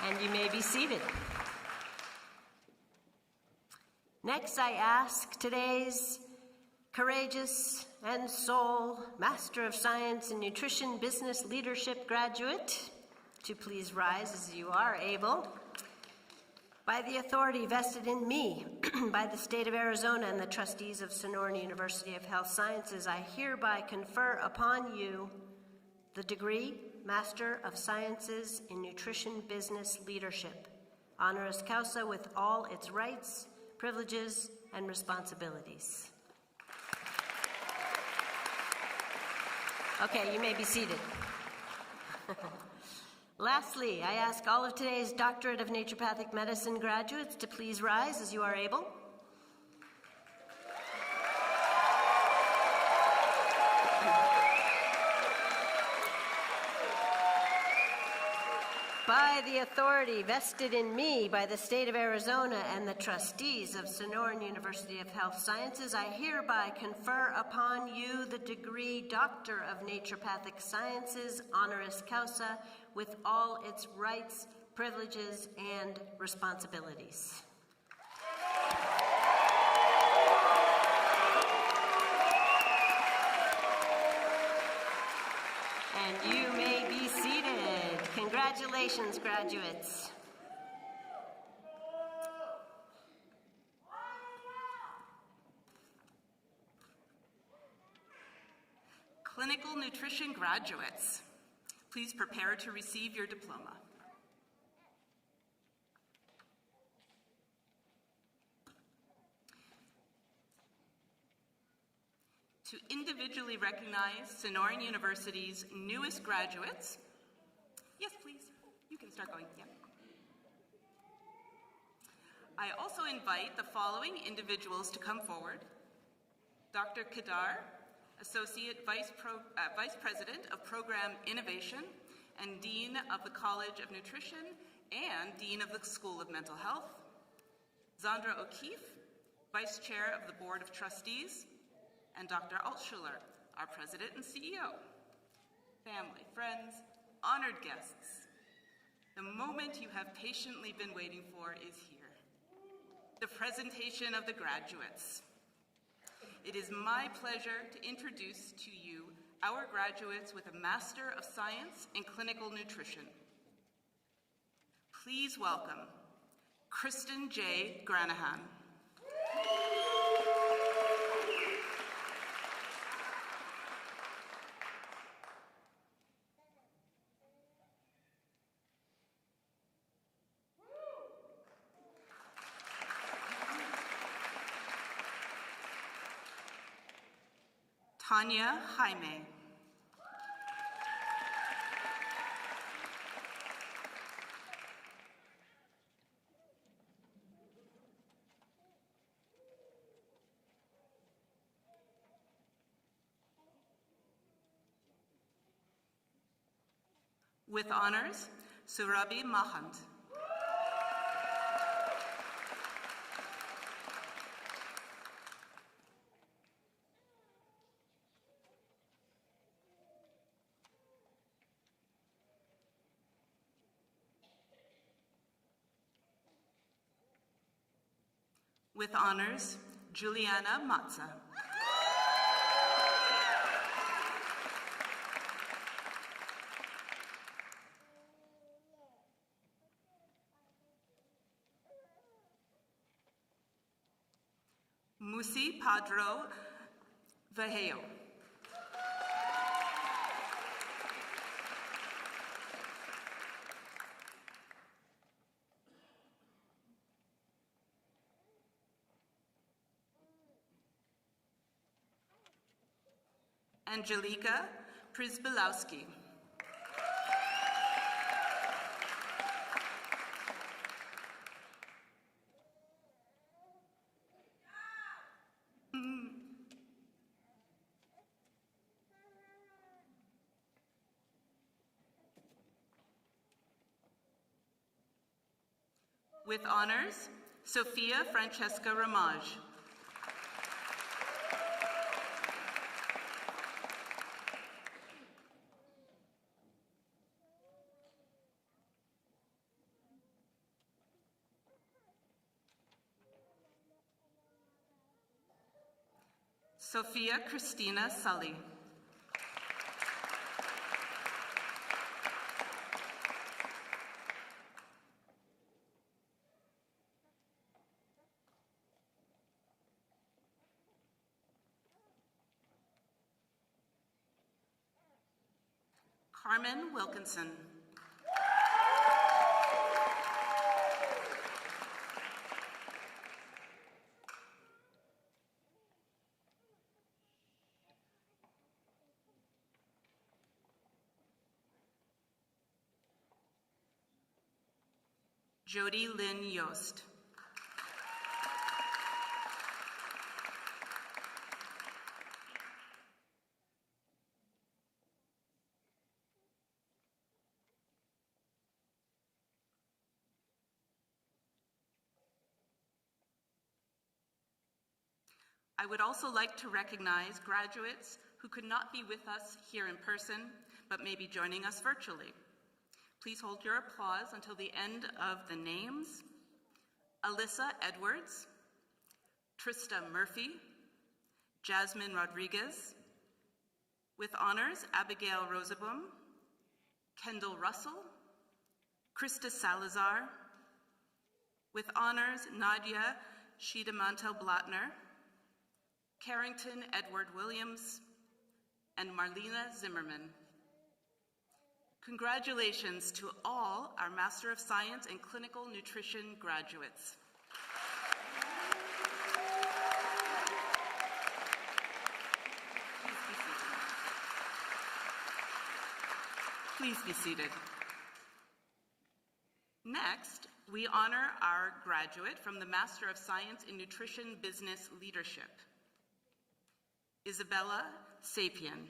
And you may be seated. Next, I ask today's courageous and soul Master of Science in Nutrition Business Leadership graduate to please rise as you are able. By the authority vested in me by the state of Arizona and the trustees of Sonoran University of Health Sciences, I hereby confer upon you the degree Master of Sciences in Nutrition Business Leadership, honoris causa, with all its rights, privileges, and responsibilities. Okay, you may be seated. Lastly, I ask all of today's Doctorate of Naturopathic Medicine graduates to please rise as you are able. By the authority vested in me by the state of Arizona and the trustees of Sonoran University of Health Sciences, I hereby confer upon you the degree Doctor of Naturopathic Sciences, honoris causa, with all its rights, privileges, and responsibilities. And you may be seated. Congratulations, graduates. Clinical nutrition graduates, please prepare to receive your diploma. To individually recognize Sonoran University's newest graduates, yes, please, you can start going, yeah. I also invite the following individuals to come forward. Dr. Kedar, Associate Vice President of Program Innovation and Dean of the College of Nutrition and Dean of the School of Mental Health. Zandra O'Keefe, Vice Chair of the Board of Trustees, and Dr. Altschuler, our President and CEO. Family, friends, honored guests, the moment you have patiently been waiting for is here. The presentation of the graduates. It is my pleasure to introduce to you our graduates with a Master of Science in Clinical Nutrition. Please welcome Kristen J. Granahan. Tanya Jaime. With honors, Surabhi Mahant. With honors, Juliana Matza. Musi Padro Vejeo. Angelika Przybylowski. With honors, Sofia Francesca Ramage. Sophia Christina Sully. Carmen Wilkinson. Jody Lynn Yost. I would also like to recognize graduates who could not be with us here in person, but may be joining us virtually. Please hold your applause until the end of the names. Alyssa Edwards, Trista Murphy, Jasmine Rodriguez. With honors, Abigail Rosaboom, Kendall Russell, Krista Salazar. With honors, Nadia Shiedemantel-Blattner, Carrington Edward Williams, and Marlena Zimmerman. Congratulations to all our Master of Science in Clinical Nutrition graduates. Please be seated. Next, we honor our graduate from the Master of Science in Nutrition Business Leadership, Isabella Sapien.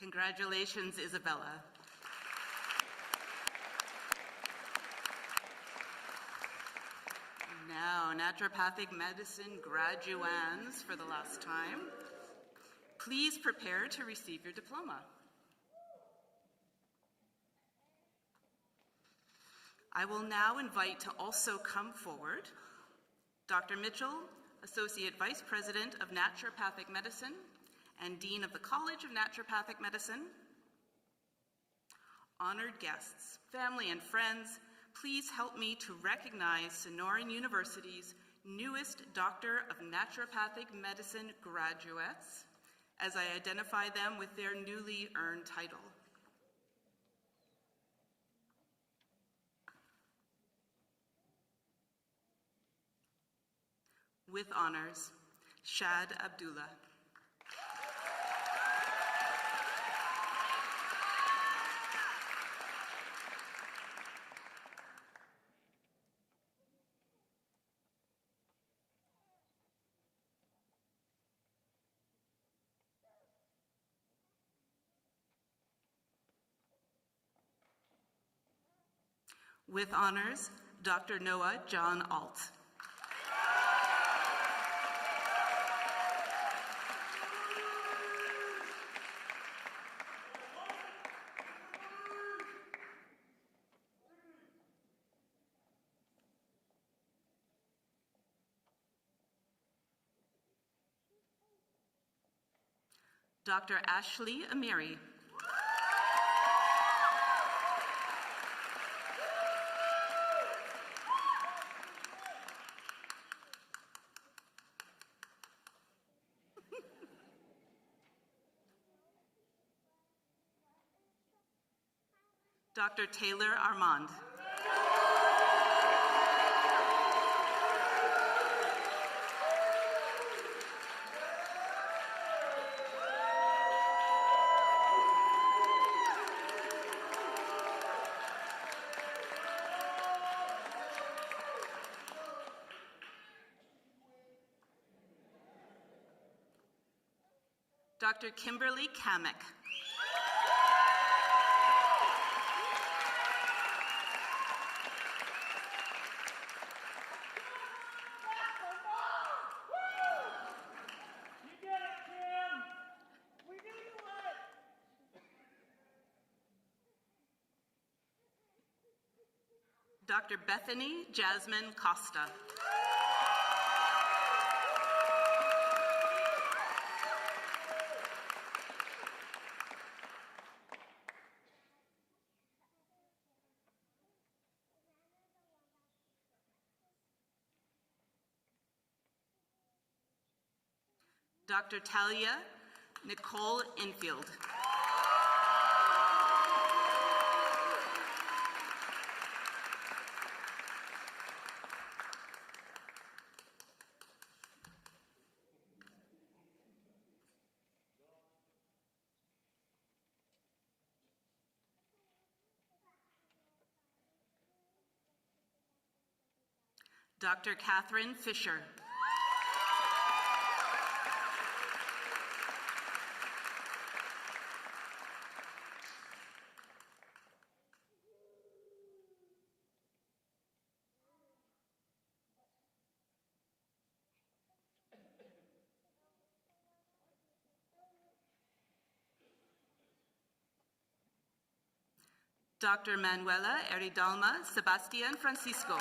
Congratulations, Isabella. Now, naturopathic medicine graduands for the last time. Please prepare to receive your diploma. I will now invite to also come forward Dr. Mitchell, Associate Vice President of Naturopathic Medicine and Dean of the College of Naturopathic Medicine. Honored guests, family and friends, please help me to recognize Sonoran University's newest Doctor of Naturopathic Medicine graduates as I identify them with their newly earned title. With honors, Shad Abdullah. With honors, Dr. Noah John Alt. Dr. Ashley Amiri. Dr. Taylor Armand. Dr. Kimberly Kamek. Dr. Bethany Jasmine Costa. Dr. Talia Nicole Infield. Dr. Catherine Fisher. Dr. Manuela Eridalma Sebastian Francisco.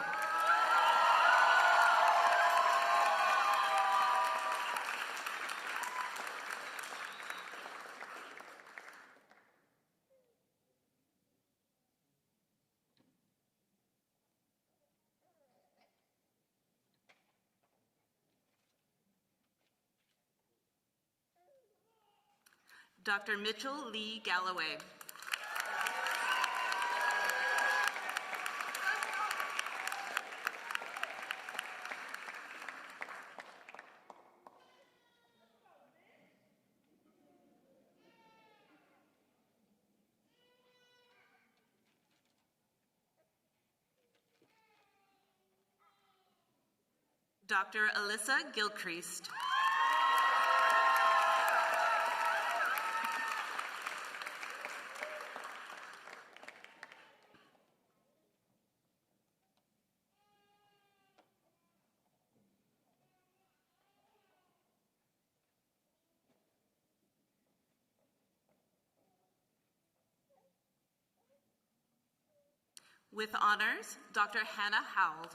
Dr. Mitchell Lee Galloway. Dr. Alyssa Gilchrist. With honors, Dr. Hannah Howells.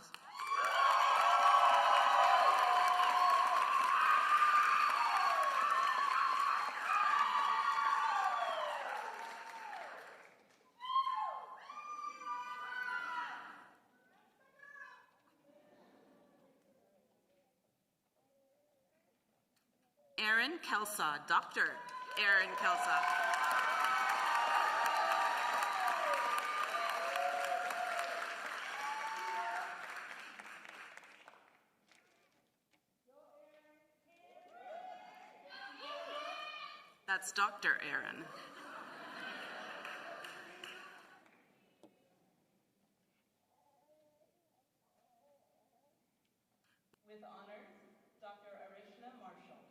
Aaron Kelsa, Dr. Aaron Kelsa. That's Dr. Aaron. With honors, Dr. Arishna Marshall.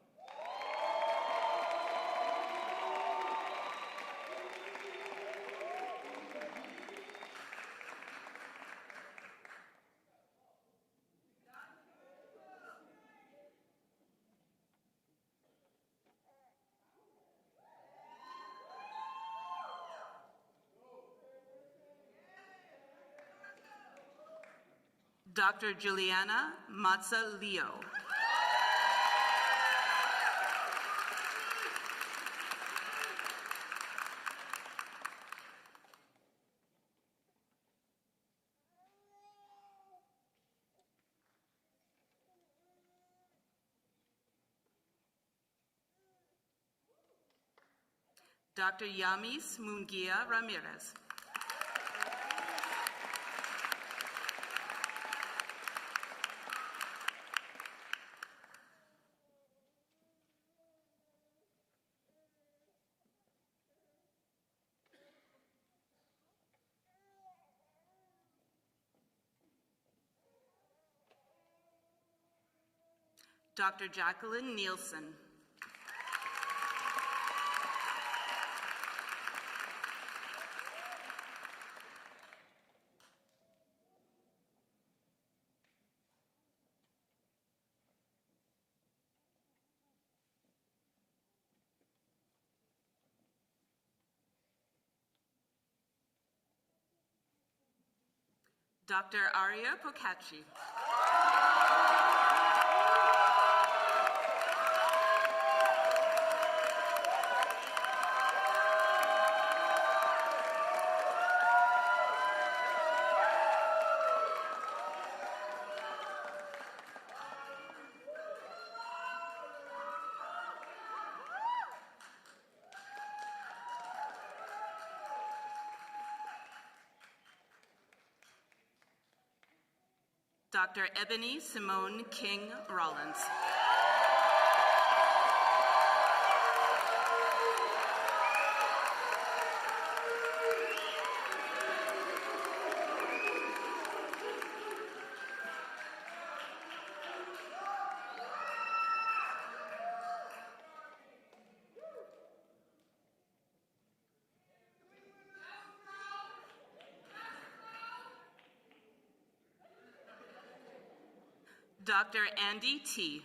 Dr. Juliana Matza Leo. Dr. Yamis Mungia Ramirez. Dr. Jacqueline Nielsen. Dr. Arya Pocacci. Dr. Ebony Simone King Rollins. Dr. Andy T.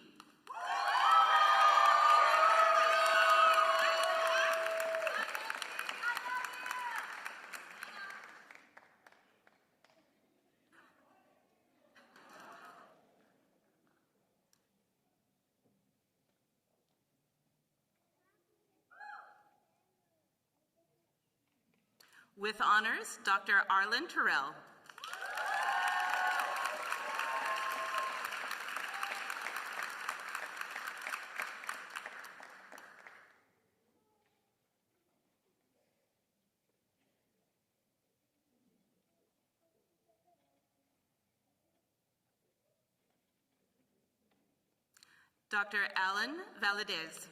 With honors, Dr. Arlen Terrell. Dr. Alan Valadez.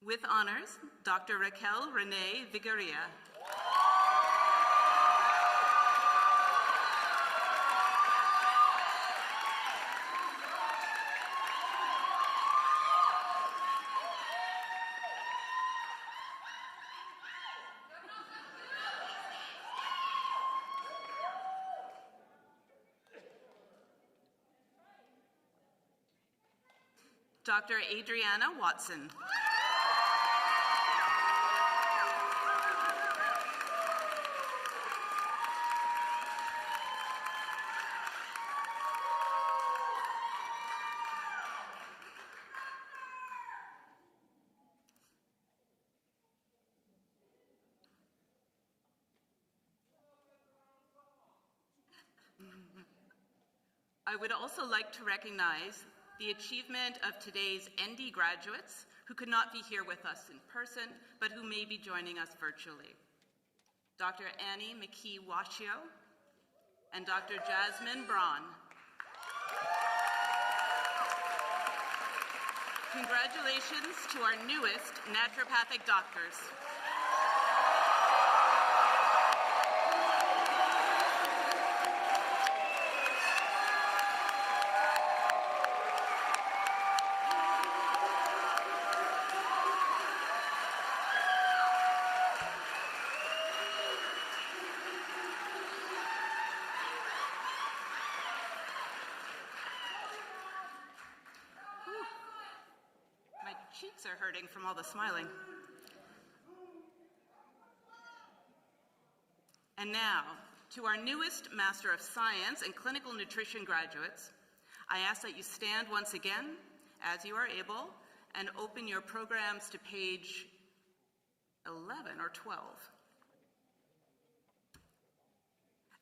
With honors, Dr. Raquel Renee Vigaria. Dr. Adriana Watson. I would also like to recognize the achievement of today's ND graduates who could not be here with us in person, but who may be joining us virtually. Dr. Annie McKee-Washio and Dr. Jasmine Braun. Congratulations to our newest naturopathic doctors. Cheeks are hurting from all the smiling. And now, to our newest Master of Science and Clinical Nutrition graduates, I ask that you stand once again, as you are able, and open your programs to page 11 or 12.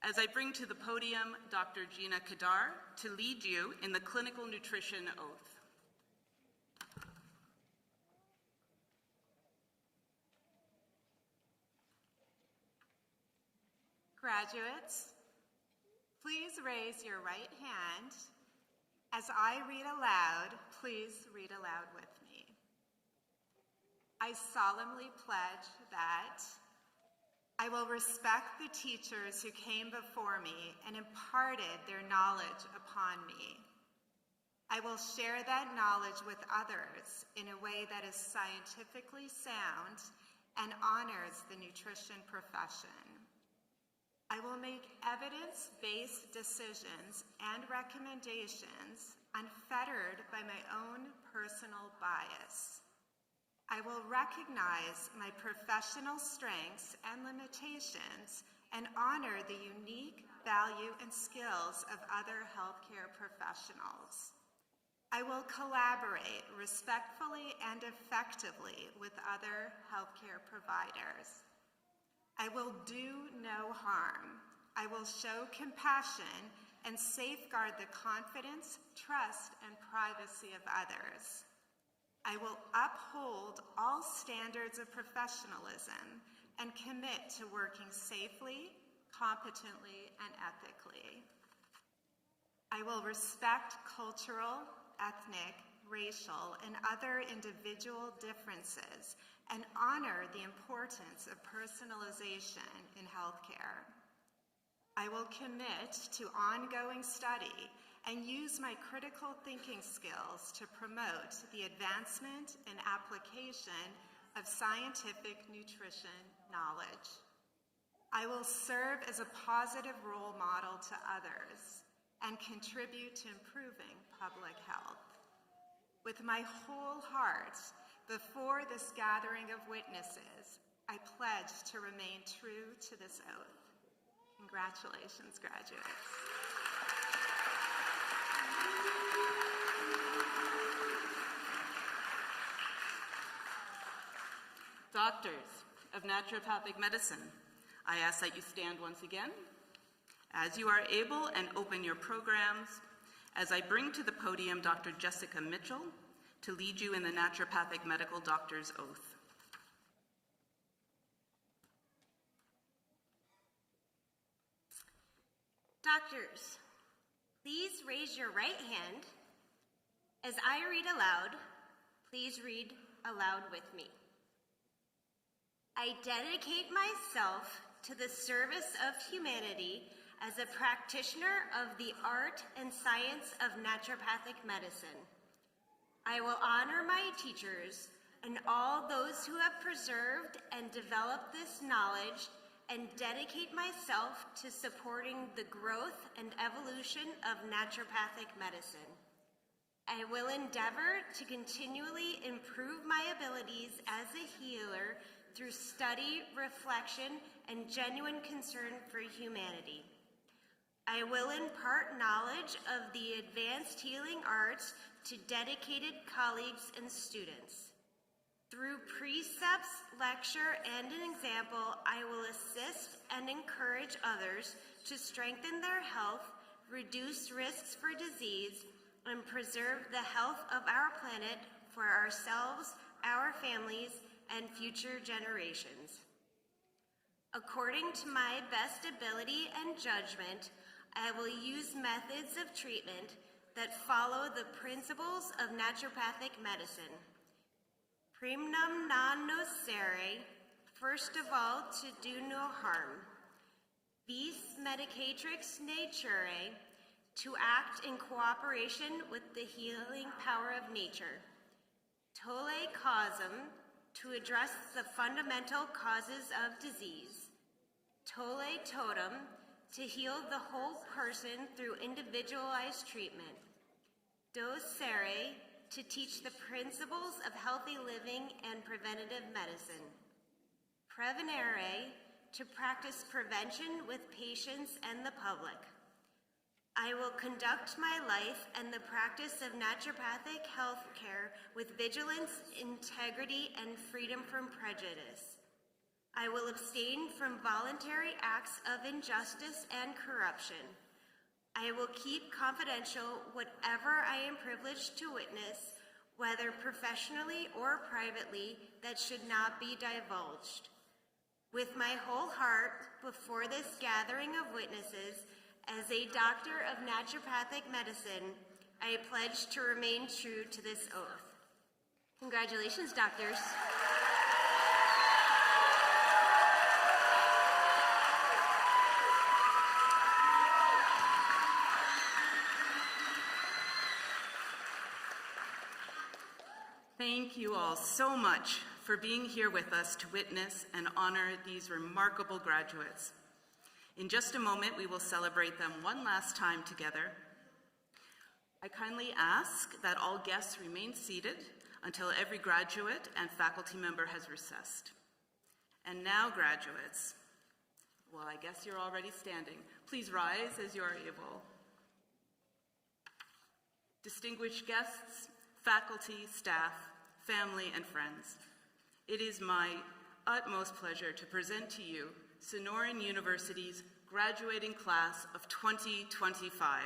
As I bring to the podium Dr. Gina Kadar to lead you in the Clinical Nutrition Oath. Graduates, please raise your right hand. As I read aloud, please read aloud with me. I solemnly pledge that I will respect the teachers who came before me and imparted their knowledge upon me. I will share that knowledge with others in a way that is scientifically sound and honors the nutrition profession. I will make evidence-based decisions and recommendations unfettered by my own personal bias. I will recognize my professional strengths and limitations and honor the unique value and skills of other healthcare professionals. I will collaborate respectfully and effectively with other healthcare providers. I will do no harm. I will show compassion and safeguard the confidence, trust, and privacy of others. I will uphold all standards of professionalism and commit to working safely, competently, and ethically. I will respect cultural, ethnic, racial, and other individual differences and honor the importance of personalization in healthcare. I will commit to ongoing study and use my critical thinking skills to promote the advancement and application of scientific nutrition knowledge. I will serve as a positive role model to others and contribute to improving public health. With my whole heart, before this gathering of witnesses, I pledge to remain true to this oath. Congratulations, graduates. Doctors of Naturopathic Medicine, I ask that you stand once again. As you are able, and open your programs, as I bring to the podium Dr. Jessica Mitchell to lead you in the Naturopathic Medical Doctor's Oath. Doctors, please raise your right hand. As I read aloud, please read aloud with me. I dedicate myself to the service of humanity as a practitioner of the art and science of naturopathic medicine. I will honor my teachers and all those who have preserved and developed this knowledge and dedicate myself to supporting the growth and evolution of naturopathic medicine. I will endeavor to continually improve my abilities as a healer through study, reflection, and genuine concern for humanity. I will impart knowledge of the advanced healing arts to dedicated colleagues and students. Through precepts, lecture, and an example, I will assist and encourage others to strengthen their health, reduce risks for disease, and preserve the health of our planet for ourselves, our families, and future generations. According to my best ability and judgment, I will use methods of treatment that follow the principles of naturopathic medicine. Primum non nocere, first of all, to do no harm. Vis medicatrix naturae, to act in cooperation with the healing power of nature. Tolle causam, to address the fundamental causes of disease. Tolle totem, to heal the whole person through individualized treatment. Docere, to teach the principles of healthy living and preventative medicine. Prevenere, to practice prevention with patients and the public. I will conduct my life and the practice of naturopathic health care with vigilance, integrity, and freedom from prejudice. I will abstain from voluntary acts of injustice and corruption. I will keep confidential whatever I am privileged to witness, whether professionally or privately, that should not be divulged. With my whole heart, before this gathering of witnesses, as a doctor of naturopathic medicine, I pledge to remain true to this oath. Congratulations, doctors. Thank you all so much for being here with us to witness and honor these remarkable graduates. In just a moment, we will celebrate them one last time together. I kindly ask that all guests remain seated until every graduate and faculty member has recessed. And now, graduates, well, I guess you're already standing. Please rise as you are able. Distinguished guests, faculty, staff, family, and friends, it is my utmost pleasure to present to you Sonoran University's graduating class of 2025.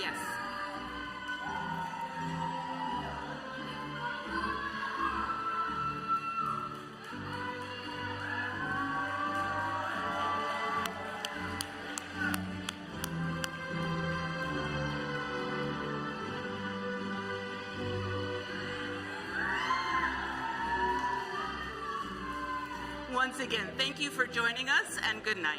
Yes. Once again, thank you for joining us and good night.